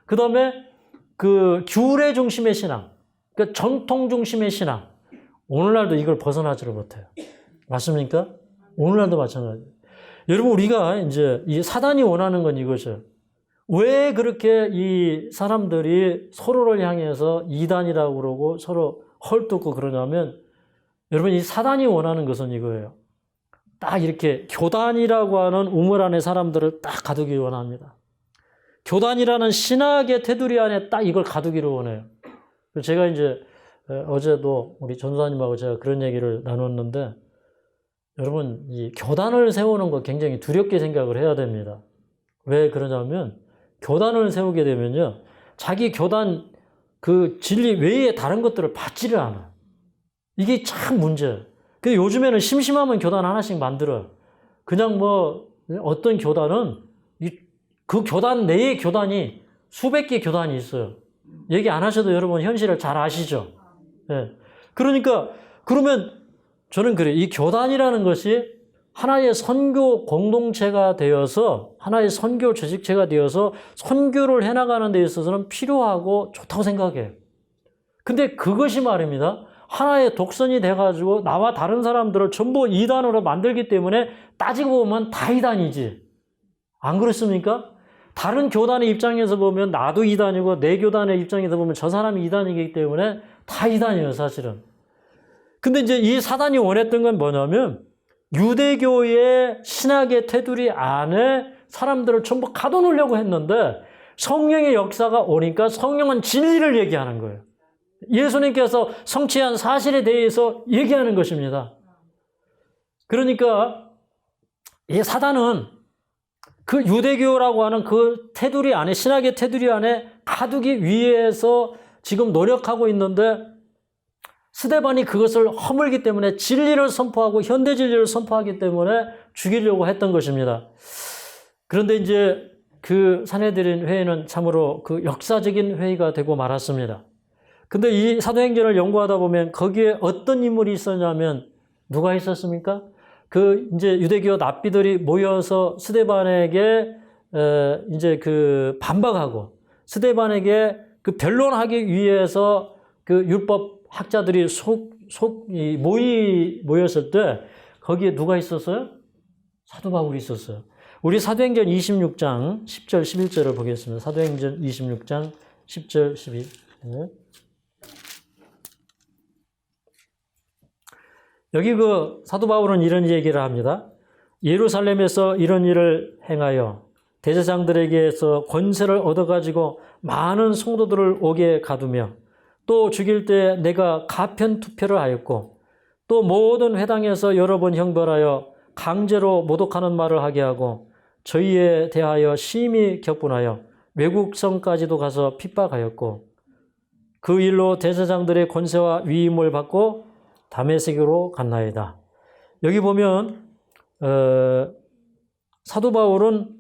그 다음에 그 규례 중심의 신앙, 그러니까 전통 중심의 신앙. 오늘날도 이걸 벗어나지를 못해요. 맞습니까? 오늘날도 마찬가지예요. 여러분, 우리가 이제 이 사단이 원하는 건 이거죠. 왜 그렇게 이 사람들이 서로를 향해서 이단이라고 그러고 서로 헐뜯고 그러냐면, 여러분, 이 사단이 원하는 것은 이거예요. 딱 이렇게 교단이라고 하는 우물 안에 사람들을 딱 가두기 원합니다. 교단이라는 신학의 테두리 안에 딱 이걸 가두기를 원해요. 제가 이제 어제도 우리 전도사님하고 제가 그런 얘기를 나눴는데, 여러분, 이 교단을 세우는 거 굉장히 두렵게 생각을 해야 됩니다. 왜 그러냐면, 교단을 세우게 되면요, 자기 교단 그 진리 외에 다른 것들을 받지를 않아. 이게 참 문제예요. 근데 요즘에는 심심하면 교단 하나씩 만들어요. 그냥 뭐 어떤 교단은 그 교단 내의 교단이 수백 개 교단이 있어요. 얘기 안 하셔도 여러분 현실을 잘 아시죠? 예. 그러니까 그러면 저는 그래요. 이 교단이라는 것이 하나의 선교 공동체가 되어서, 하나의 선교 조직체가 되어서 선교를 해나가는 데 있어서는 필요하고 좋다고 생각해요. 근데 그것이 말입니다, 하나의 독선이 돼가지고 나와 다른 사람들을 전부 이단으로 만들기 때문에 따지고 보면 다 이단이지. 안 그렇습니까? 다른 교단의 입장에서 보면 나도 이단이고, 내 교단의 입장에서 보면 저 사람이 이단이기 때문에 다 이단이에요, 사실은. 근데 이제 이 사단이 원했던 건 뭐냐면, 유대교의 신학의 테두리 안에 사람들을 전부 가둬놓으려고 했는데, 성령의 역사가 오니까 성령은 진리를 얘기하는 거예요. 예수님께서 성취한 사실에 대해서 얘기하는 것입니다. 그러니까 이 사단은 그 유대교라고 하는 그 테두리 안에, 신학의 테두리 안에 가두기 위해서 지금 노력하고 있는데, 스데반이 그것을 허물기 때문에 진리를 선포하고 현대 진리를 선포하기 때문에 죽이려고 했던 것입니다. 그런데 이제 그 산헤드린 회의는 참으로 그 역사적인 회의가 되고 말았습니다. 근데 이 사도행전을 연구하다 보면 거기에 어떤 인물이 있었냐면, 누가 있었습니까? 그 이제 유대교 납비들이 모여서 스데반에게 이제 그 반박하고, 스데반에게 그 변론하기 위해서 그 율법 학자들이 모였을 때 거기에 누가 있었어요? 사도 바울이 있었어요. 우리 사도행전 26장 10절 11절을 보겠습니다. 사도행전 26장 10절 12절. 여기 그 사도 바울은 이런 얘기를 합니다. 예루살렘에서 이런 일을 행하여 대제사장들에게서 권세를 얻어가지고 많은 성도들을 오게 가두며, 또 죽일 때 내가 가편 투표를 하였고, 또 모든 회당에서 여러 번 형벌하여 강제로 모독하는 말을 하게 하고, 저희에 대하여 심히 격분하여 외국 성까지도 가서 핍박하였고, 그 일로 대제사장들의 권세와 위임을 받고 다메섹으로 갔나이다. 여기 보면 사도 바울은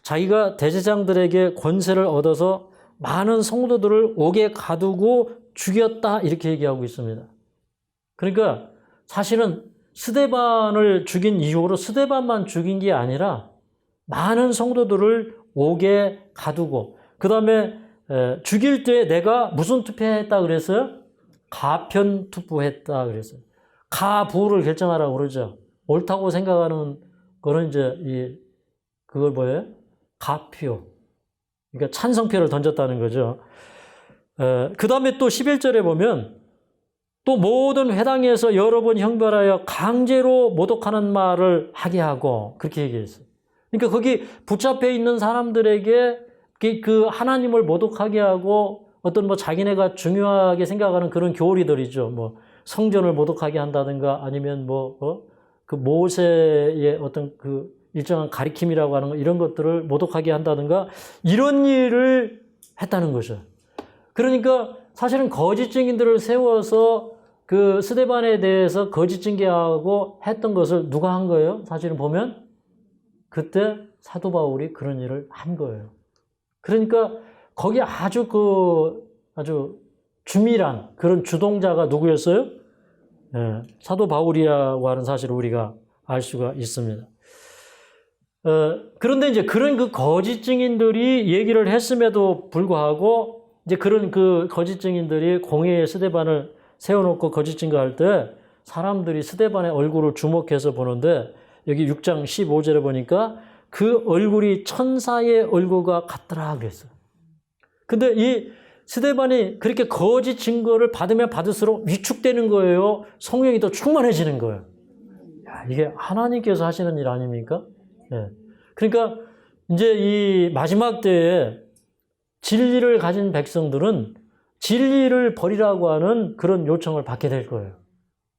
자기가 대제사장들에게 권세를 얻어서 많은 성도들을 옥에 가두고 죽였다, 이렇게 얘기하고 있습니다. 그러니까 사실은 스데반을 죽인 이후로 스데반만 죽인 게 아니라 많은 성도들을 옥에 가두고, 그 다음에 죽일 때 내가 무슨 투표했다 그랬어요? 가편 투표했다 그랬어요. 가부를 결정하라고 그러죠. 옳다고 생각하는 거는 이제 그걸 뭐예요? 가표. 그러니까 찬성표를 던졌다는 거죠. 그 다음에 또 11절에 보면 또 모든 회당에서 여러 번 형벌하여 강제로 모독하는 말을 하게 하고 그렇게 얘기했어요. 그러니까 거기 붙잡혀 있는 사람들에게 그 하나님을 모독하게 하고 어떤 뭐 자기네가 중요하게 생각하는 그런 교리들이죠. 뭐 성전을 모독하게 한다든가 아니면 그 모세의 어떤 그 일정한 가리킴이라고 하는 거 이런 것들을 모독하게 한다든가 이런 일을 했다는 거죠. 그러니까 사실은 거짓 증인들을 세워서 그 스데반에 대해서 거짓 징계하고 했던 것을 누가 한 거예요? 사실은 보면 그때 사도 바울이 그런 일을 한 거예요. 그러니까 거기 아주 주밀한 그런 주동자가 누구였어요? 예, 사도 바울이라고 하는 사실을 우리가 알 수가 있습니다. 그런데 이제 그런 그 거짓 증인들이 얘기를 했음에도 불구하고 이제 그런 그 거짓 증인들이 공회의 스데반을 세워놓고 거짓 증거할 때 사람들이 스데반의 얼굴을 주목해서 보는데 여기 6장 15절에 보니까 그 얼굴이 천사의 얼굴과 같더라 그랬어요. 근데 이 스데반이 그렇게 거짓 증거를 받으면 받을수록 위축되는 거예요. 성령이 더 충만해지는 거예요. 야, 이게 하나님께서 하시는 일 아닙니까? 예. 그러니까 이제 이 마지막 때에 진리를 가진 백성들은 진리를 버리라고 하는 그런 요청을 받게 될 거예요.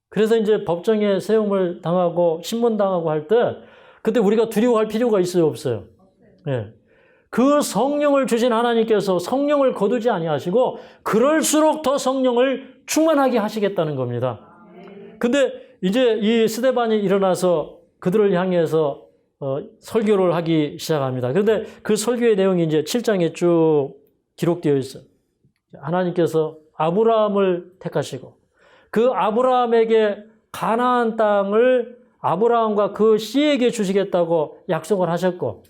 그래서 이제 법정에 세움을 당하고 신문당하고 할 때 그때 우리가 두려워할 필요가 있어요, 없어요? 예. 그 성령을 주신 하나님께서 성령을 거두지 아니하시고 그럴수록 더 성령을 충만하게 하시겠다는 겁니다. 근데 이제 이 스데반이 일어나서 그들을 향해서 설교를 하기 시작합니다. 그런데 그 설교의 내용이 이제 7장에 쭉 기록되어 있어요. 하나님께서 아브라함을 택하시고 그 아브라함에게 가나안 땅을 아브라함과 그 씨에게 주시겠다고 약속을 하셨고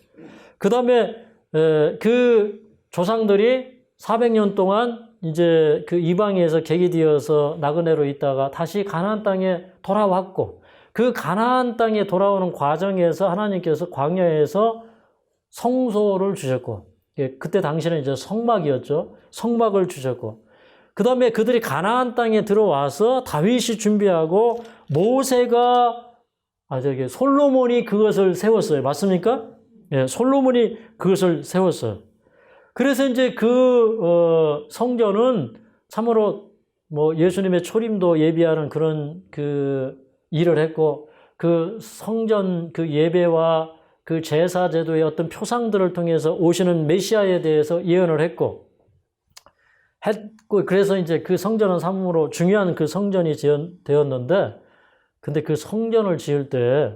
그 다음에 그 조상들이 400년 동안 이제 그 이방에서 객이되어서 나그네로 있다가 다시 가나안 땅에 돌아왔고 그 가나안 땅에 돌아오는 과정에서 하나님께서 광야에서 성소를 주셨고 그때 당시는 이제 성막이었죠. 성막을 주셨고 그 다음에 그들이 가나안 땅에 들어와서 다윗이 준비하고 모세가 솔로몬이 그것을 세웠어요. 맞습니까? 예, 솔로몬이 그것을 세웠어요. 그래서 이제 그 성전은 참으로 뭐 예수님의 초림도 예비하는 그런 그 일을 했고 그 성전 그 예배와 그 제사 제도의 어떤 표상들을 통해서 오시는 메시아에 대해서 예언을 했고 그래서 이제 그 성전은 참으로 중요한 그 성전이 되었는데 근데 그 성전을 지을 때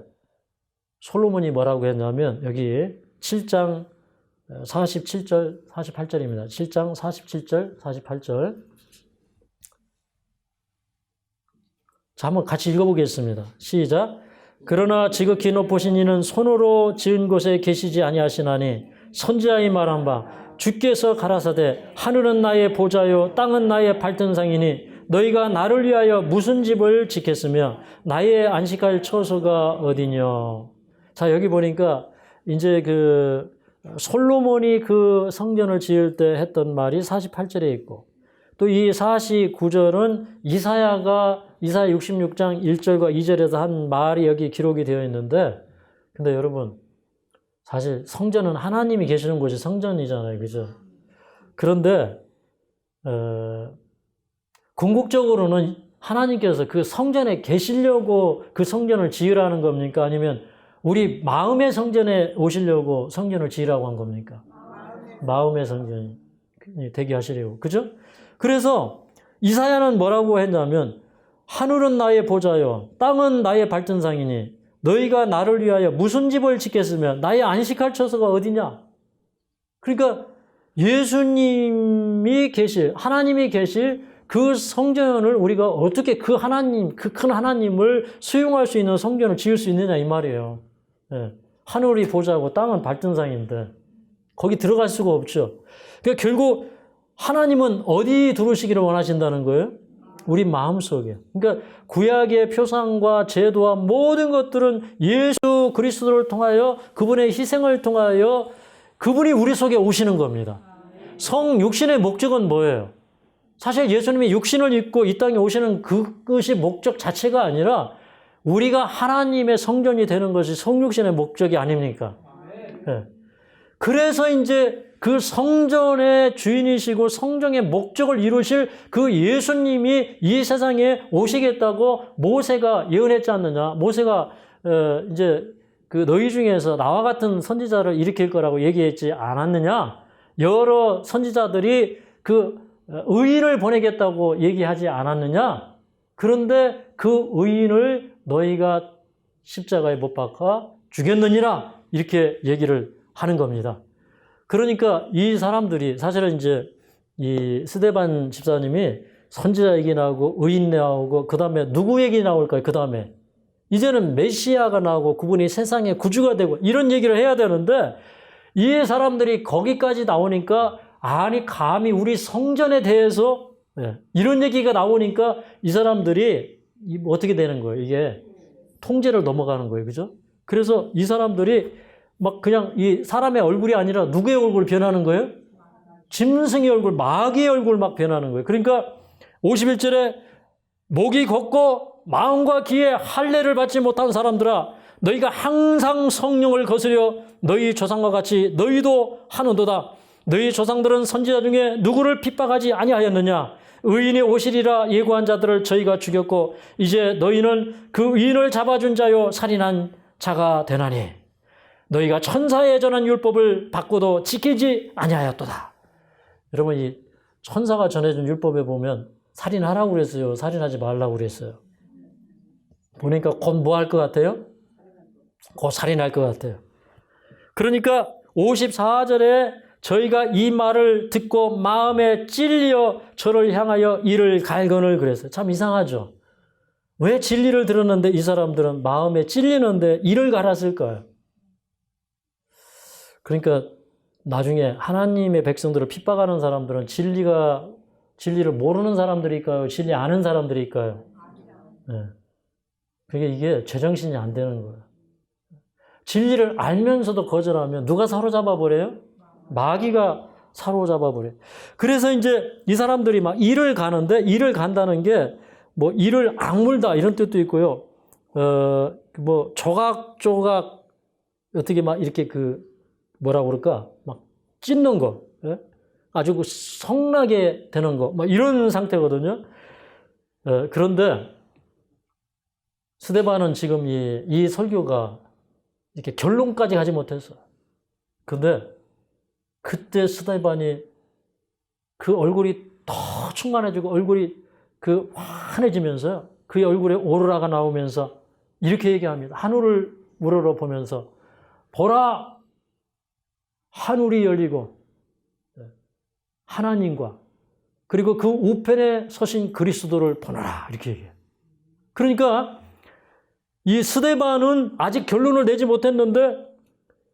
솔로몬이 뭐라고 했냐면 여기 7장 47절, 48절입니다. 7장 47절, 48절. 자, 한번 같이 읽어보겠습니다. 시작. 그러나 지극히 높으신 이는 손으로 지은 곳에 계시지 아니하시나니 선지자의 말한 바 주께서 가라사대 하늘은 나의 보좌요 땅은 나의 발등상이니 너희가 나를 위하여 무슨 집을 짓겠으며 나의 안식할 처소가 어디뇨. 자, 여기 보니까 이제 그 솔로몬이 그 성전을 지을 때 했던 말이 48절에 있고 또 이 49절은 이사야 66장 1절과 2절에서 한 말이 여기 기록이 되어 있는데 근데 여러분 사실 성전은 하나님이 계시는 곳이 성전이잖아요. 그죠? 그런데 궁극적으로는 하나님께서 그 성전에 계시려고 그 성전을 지으라는 겁니까? 아니면 우리 마음의 성전에 오시려고 성전을 지으라고 한 겁니까? 마음의 성전이 되게 하시려고. 그죠? 그래서 이사야는 뭐라고 했냐면 하늘은 나의 보좌요 땅은 나의 발등상이니 너희가 나를 위하여 무슨 집을 짓겠으면 나의 안식할 처소가 어디냐? 그러니까 예수님이 계실 하나님이 계실 그 성전을 우리가 어떻게 그 하나님, 그 큰 하나님을 수용할 수 있는 성전을 지을 수 있느냐 이 말이에요. 예. 하늘이 보좌고 땅은 발등상인데 거기 들어갈 수가 없죠. 그러니까 결국 하나님은 어디 들어오시기를 원하신다는 거예요? 우리 마음속에. 그러니까 구약의 표상과 제도와 모든 것들은 예수 그리스도를 통하여 그분의 희생을 통하여 그분이 우리 속에 오시는 겁니다. 성육신의 목적은 뭐예요? 사실 예수님이 육신을 입고 이 땅에 오시는 그것이 목적 자체가 아니라 우리가 하나님의 성전이 되는 것이 성육신의 목적이 아닙니까? 네. 그래서 이제 그 성전의 주인이시고 성전의 목적을 이루실 그 예수님이 이 세상에 오시겠다고 모세가 예언했지 않느냐? 모세가 이제 그 너희 중에서 나와 같은 선지자를 일으킬 거라고 얘기했지 않았느냐? 여러 선지자들이 그 의인을 보내겠다고 얘기하지 않았느냐? 그런데 그 의인을 너희가 십자가에 못 박아 죽였느니라 이렇게 얘기를 하는 겁니다. 그러니까 이 사람들이 사실은 이제 이 스데반 집사님이 선지자 얘기 나오고 의인 나오고 그 다음에 누구 얘기 나올까요? 그 다음에 이제는 메시아가 나오고 그분이 세상의 구주가 되고 이런 얘기를 해야 되는데 이 사람들이 거기까지 나오니까 아니 감히 우리 성전에 대해서 이런 얘기가 나오니까 이 사람들이 어떻게 되는 거예요? 이게 통제를 넘어가는 거예요. 그죠? 그래서 이 사람들이 막 그냥 이 사람의 얼굴이 아니라 누구의 얼굴 변하는 거예요? 짐승의 얼굴, 마귀의 얼굴 막 변하는 거예요. 그러니까 51절에 목이 걷고 마음과 귀에 할례를 받지 못한 사람들아 너희가 항상 성령을 거스려 너희 조상과 같이 너희도 하는도다. 너희 조상들은 선지자 중에 누구를 핍박하지 아니하였느냐? 의인이 오시리라 예고한 자들을 저희가 죽였고 이제 너희는 그 의인을 잡아준 자요 살인한 자가 되나니 너희가 천사에 전한 율법을 받고도 지키지 아니하였도다. 여러분 이 천사가 전해준 율법에 보면 살인하라고 그랬어요? 살인하지 말라고 그랬어요? 보니까 곧 뭐 할 것 같아요? 곧 살인할 것 같아요. 그러니까 54절에 저희가 이 말을 듣고 마음에 찔려 저를 향하여 이를 갈거늘 그랬어요. 참 이상하죠? 왜 진리를 들었는데 이 사람들은 마음에 찔리는데 이를 갈았을까요? 그러니까 나중에 하나님의 백성들을 핍박하는 사람들은 진리를 모르는 사람들일까요? 진리 아는 사람들일까요? 네. 이게 제정신이 안 되는 거예요. 진리를 알면서도 거절하면 누가 사로잡아 버려요? 마귀가 사로잡아 버려요. 그래서 이제 이 사람들이 막 이를 가는데 이를 간다는 게 뭐 이를 악물다 이런 뜻도 있고요. 뭐 조각조각 어떻게 막 이렇게 뭐라고 그럴까? 막 찢는 거. 예? 아주 성나게 되는 거. 막 이런 상태거든요. 그런데 스데반은 지금 이 설교가 이렇게 결론까지 가지 못했어. 근데 그때 스데반이 그 얼굴이 더 충만해지고 얼굴이 환해지면서 그의 얼굴에 오로라가 나오면서 이렇게 얘기합니다. 하늘을 우러러 보면서 보라 하늘이 열리고 하나님과 그리고 그 우편에 서신 그리스도를 보노라 이렇게 얘기해요. 그러니까 이 스데반은 아직 결론을 내지 못했는데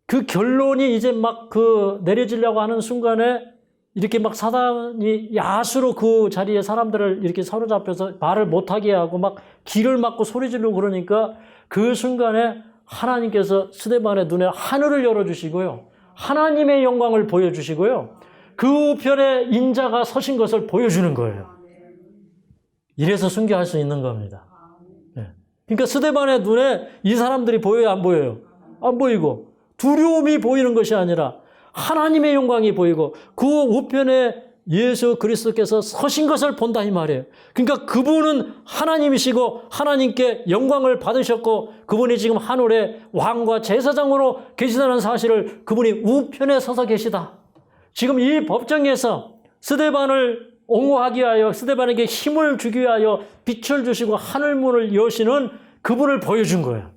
그 결론이 이제 막 내려지려고 하는 순간에 이렇게 막 사단이 야수로 그 자리에 사람들을 이렇게 사로잡혀서 말을 못하게 하고 막 기를 막고 소리 지르고 그러니까 그 순간에 하나님께서 스데반의 눈에 하늘을 열어주시고요. 하나님의 영광을 보여주시고요. 그 우편에 인자가 서신 것을 보여주는 거예요. 이래서 순교할 수 있는 겁니다. 그러니까 스데반의 눈에 이 사람들이 보여요, 안 보여요? 안 보이고 두려움이 보이는 것이 아니라 하나님의 영광이 보이고 그 우편에 예수 그리스도께서 서신 것을 본다 이 말이에요. 그러니까 그분은 하나님이시고 하나님께 영광을 받으셨고 그분이 지금 하늘에 왕과 제사장으로 계시다는 사실을 그분이 우편에 서서 계시다. 지금 이 법정에서 스데반을 옹호하기 위하여 스데반에게 힘을 주기 위하여 빛을 주시고 하늘문을 여시는 그분을 보여준 거예요.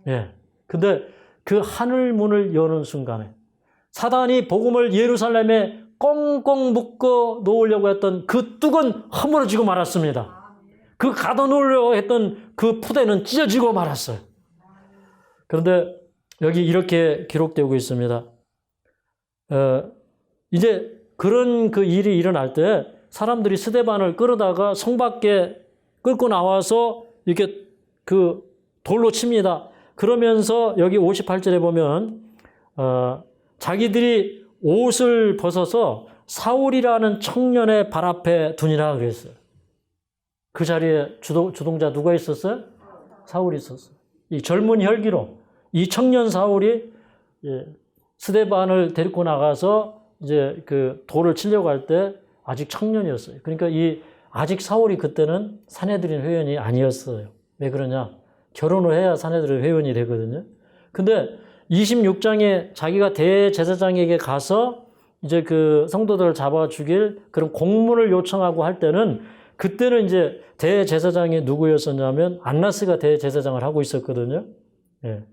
예. 근데 그 하늘문을 여는 순간에 사단이 복음을 예루살렘에 꽁꽁 묶어 놓으려고 했던 그 뚝은 허물어지고 말았습니다. 그 가둬놓으려고 했던 그 푸대는 찢어지고 말았어요. 그런데 여기 이렇게 기록되고 있습니다. 이제 그런 일이 일어날 때 사람들이 스데반을 끌어다가 성 밖에 끌고 나와서 이렇게 돌로 칩니다. 그러면서 여기 58절에 보면 자기들이 옷을 벗어서 사울이라는 청년의 발 앞에 두니라 그랬어요. 그 자리에 주동자 누가 있었어요? 사울이 있었어요. 이 젊은 혈기로 이 청년 사울이 스데반을 데리고 나가서 이제 그 돌을 치려고 할 때 아직 청년이었어요. 그러니까 이 아직 사울이 그때는 산헤드린 회원이 아니었어요. 왜 그러냐? 결혼을 해야 산헤드린 회원이 되거든요. 근데 26장에 자기가 대제사장에게 가서 이제 그 성도들을 잡아 죽일 그런 공문을 요청하고 할 때는 그때는 이제 대제사장이 누구였었냐면 안나스가 대제사장을 하고 있었거든요. 예.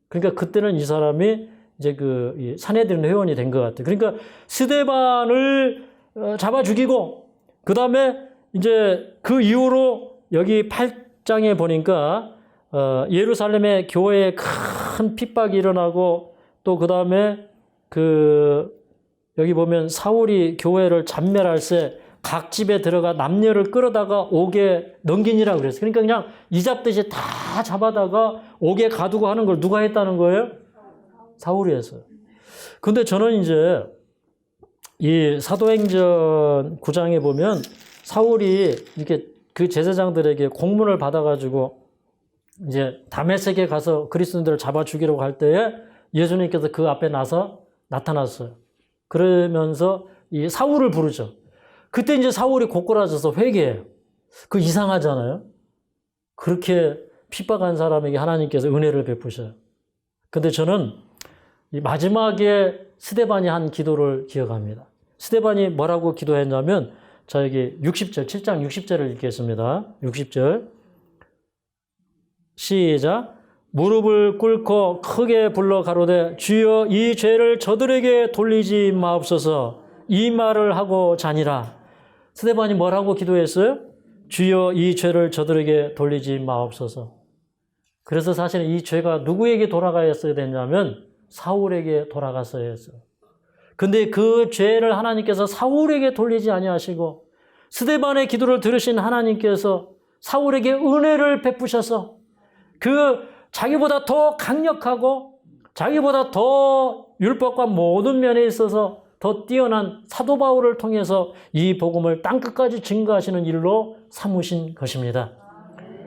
그러니까 그때는 이 사람이 이제 그 산헤드린 회원이 된 것 같아요. 그러니까 스데반을 잡아 죽이고 그 다음에 이제 그 이후로 여기 8장에 보니까 예루살렘의 교회에 큰 핍박이 일어나고 또 그 다음에 그 여기 보면 사울이 교회를 잔멸할 때 각 집에 들어가 남녀를 끌어다가 옥에 넘기니라 그랬어요. 그러니까 그냥 이잡듯이 다 잡아다가 옥에 가두고 하는 걸 누가 했다는 거예요? 사울이 했어요. 근데 저는 이제 이 사도행전 9장에 보면 사울이 이렇게 그 제사장들에게 공문을 받아가지고 이제 다메섹에 가서 그리스도인들을 잡아 죽이려고 할 때에 예수님께서 그 앞에 나타났어요. 그러면서 이 사울을 부르죠. 그때 이제 사울이 고꾸라져서 회개해요. 그 이상하잖아요. 그렇게 핍박한 사람에게 하나님께서 은혜를 베푸셔요. 근데 저는 이 마지막에 스데반이 한 기도를 기억합니다. 스데반이 뭐라고 기도했냐면 자 여기 60절 7장 60절을 읽겠습니다. 60절 시작. 무릎을 꿇고 크게 불러 가로되 주여 이 죄를 저들에게 돌리지 마옵소서. 이 말을 하고 자니라. 스데반이 뭐라고 기도했어요? 주여 이 죄를 저들에게 돌리지 마옵소서. 그래서 사실 이 죄가 누구에게 돌아가야 됐냐면 사울에게 돌아갔어야 했어요. 근데 그 죄를 하나님께서 사울에게 돌리지 아니하시고 스데반의 기도를 들으신 하나님께서 사울에게 은혜를 베푸셔서 그 자기보다 더 강력하고 자기보다 더 율법과 모든 면에 있어서 더 뛰어난 사도 바울을 통해서 이 복음을 땅끝까지 증거하시는 일로 삼으신 것입니다.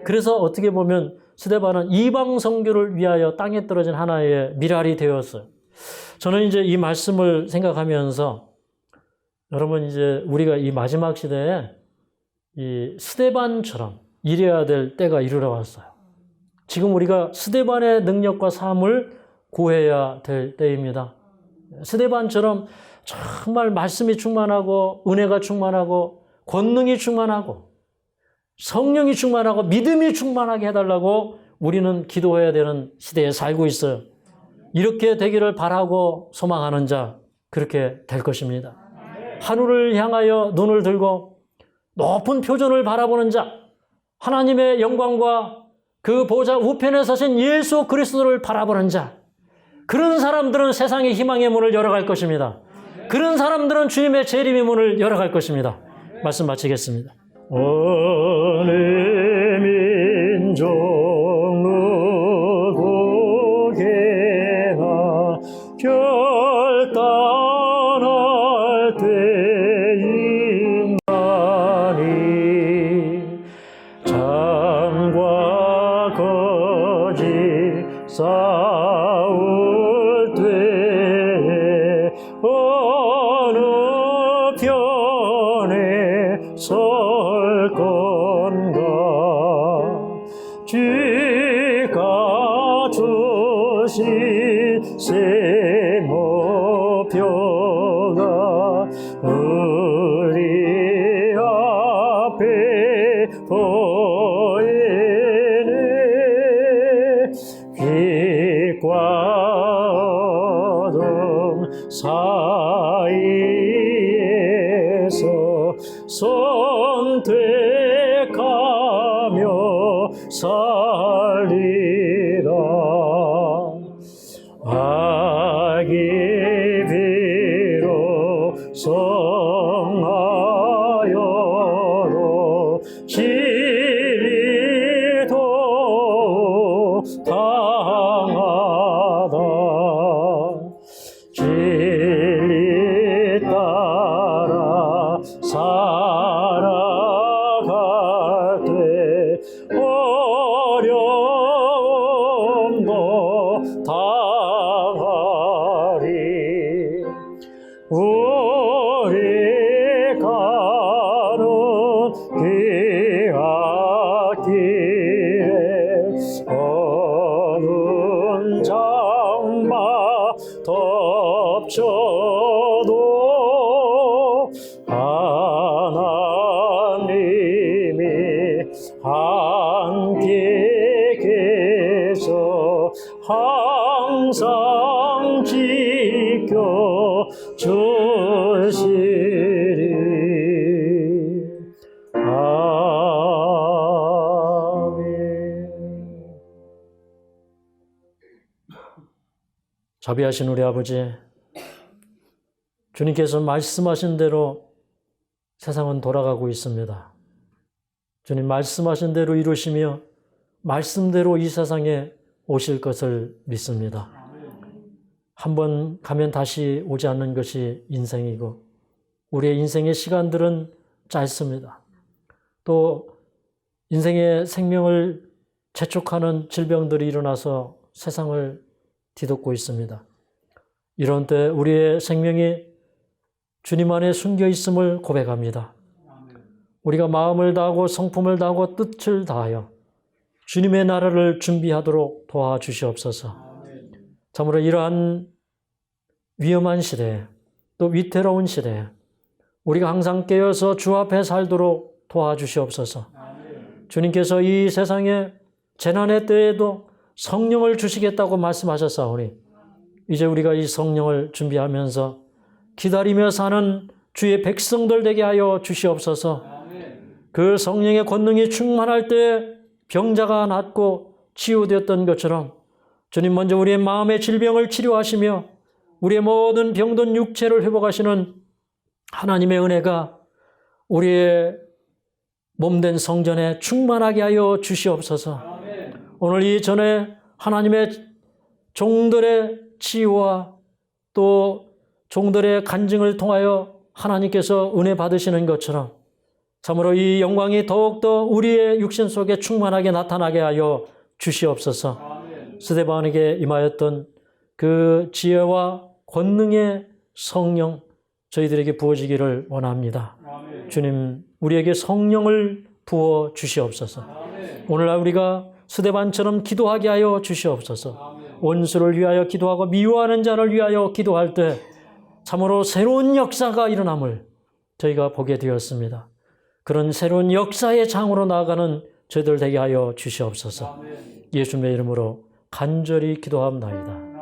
그래서 어떻게 보면 스데반은 이방 선교를 위하여 땅에 떨어진 하나의 미랄이 되었어요. 저는 이제 이 말씀을 생각하면서 여러분 이제 우리가 이 마지막 시대에 이 스데반처럼 이래야 될 때가 이르러 왔어요. 지금 우리가 스데반의 능력과 삶을 구해야 될 때입니다. 스데반처럼 정말 말씀이 충만하고 은혜가 충만하고 권능이 충만하고 성령이 충만하고 믿음이 충만하게 해달라고 우리는 기도해야 되는 시대에 살고 있어요. 이렇게 되기를 바라고 소망하는 자 그렇게 될 것입니다. 하늘을 향하여 눈을 들고 높은 표준을 바라보는 자 하나님의 영광과 그 보좌 우편에 서신 예수 그리스도를 바라보는 자 그런 사람들은 세상의 희망의 문을 열어갈 것입니다. 그런 사람들은 주님의 재림의 문을 열어갈 것입니다. 말씀 마치겠습니다. 어느 민족 누구게나 결단할 때 인간이 참과 거짓 싸울 때 어느 편에 설 건가 주가 주신 세모표가 우리 앞에 보이네 빛과 어둠 사이에서 선택하며 살리라 악이 비록 성하여도 진리도 당하다 진리 따라 우리 가는 기갓길에 어느 장마 덮쳐도 하나님이 함께 계셔 항상 지켜 주시리. 아멘. 자비하신 우리 아버지, 주님께서 말씀하신 대로 세상은 돌아가고 있습니다. 주님 말씀하신 대로 이루시며 말씀대로 이 세상에 오실 것을 믿습니다. 한번 가면 다시 오지 않는 것이 인생이고 우리의 인생의 시간들은 짧습니다. 또 인생의 생명을 재촉하는 질병들이 일어나서 세상을 뒤덮고 있습니다. 이런 때 우리의 생명이 주님 안에 숨겨 있음을 고백합니다. 우리가 마음을 다하고 성품을 다하고 뜻을 다하여 주님의 나라를 준비하도록 도와주시옵소서. 참으로 이러한 위험한 시대에 또 위태로운 시대에 우리가 항상 깨어서 주 앞에 살도록 도와주시옵소서. 주님께서 이 세상에 재난의 때에도 성령을 주시겠다고 말씀하셨사오니 이제 우리가 이 성령을 준비하면서 기다리며 사는 주의 백성들 되게 하여 주시옵소서. 그 성령의 권능이 충만할 때 병자가 낫고 치유되었던 것처럼 주님 먼저 우리의 마음의 질병을 치료하시며 우리의 모든 병든 육체를 회복하시는 하나님의 은혜가 우리의 몸된 성전에 충만하게 하여 주시옵소서. 오늘 이전에 하나님의 종들의 치유와 또 종들의 간증을 통하여 하나님께서 은혜 받으시는 것처럼 참으로 이 영광이 더욱더 우리의 육신 속에 충만하게 나타나게 하여 주시옵소서. 스데반에게 임하였던 그 지혜와 권능의 성령 저희들에게 부어지기를 원합니다. 주님, 우리에게 성령을 부어 주시옵소서. 오늘날 우리가 스데반처럼 기도하게 하여 주시옵소서. 원수를 위하여 기도하고 미워하는 자를 위하여 기도할 때 참으로 새로운 역사가 일어남을 저희가 보게 되었습니다. 그런 새로운 역사의 장으로 나아가는 저희들 되게 하여 주시옵소서. 예수님의 이름으로 간절히 기도합나이다.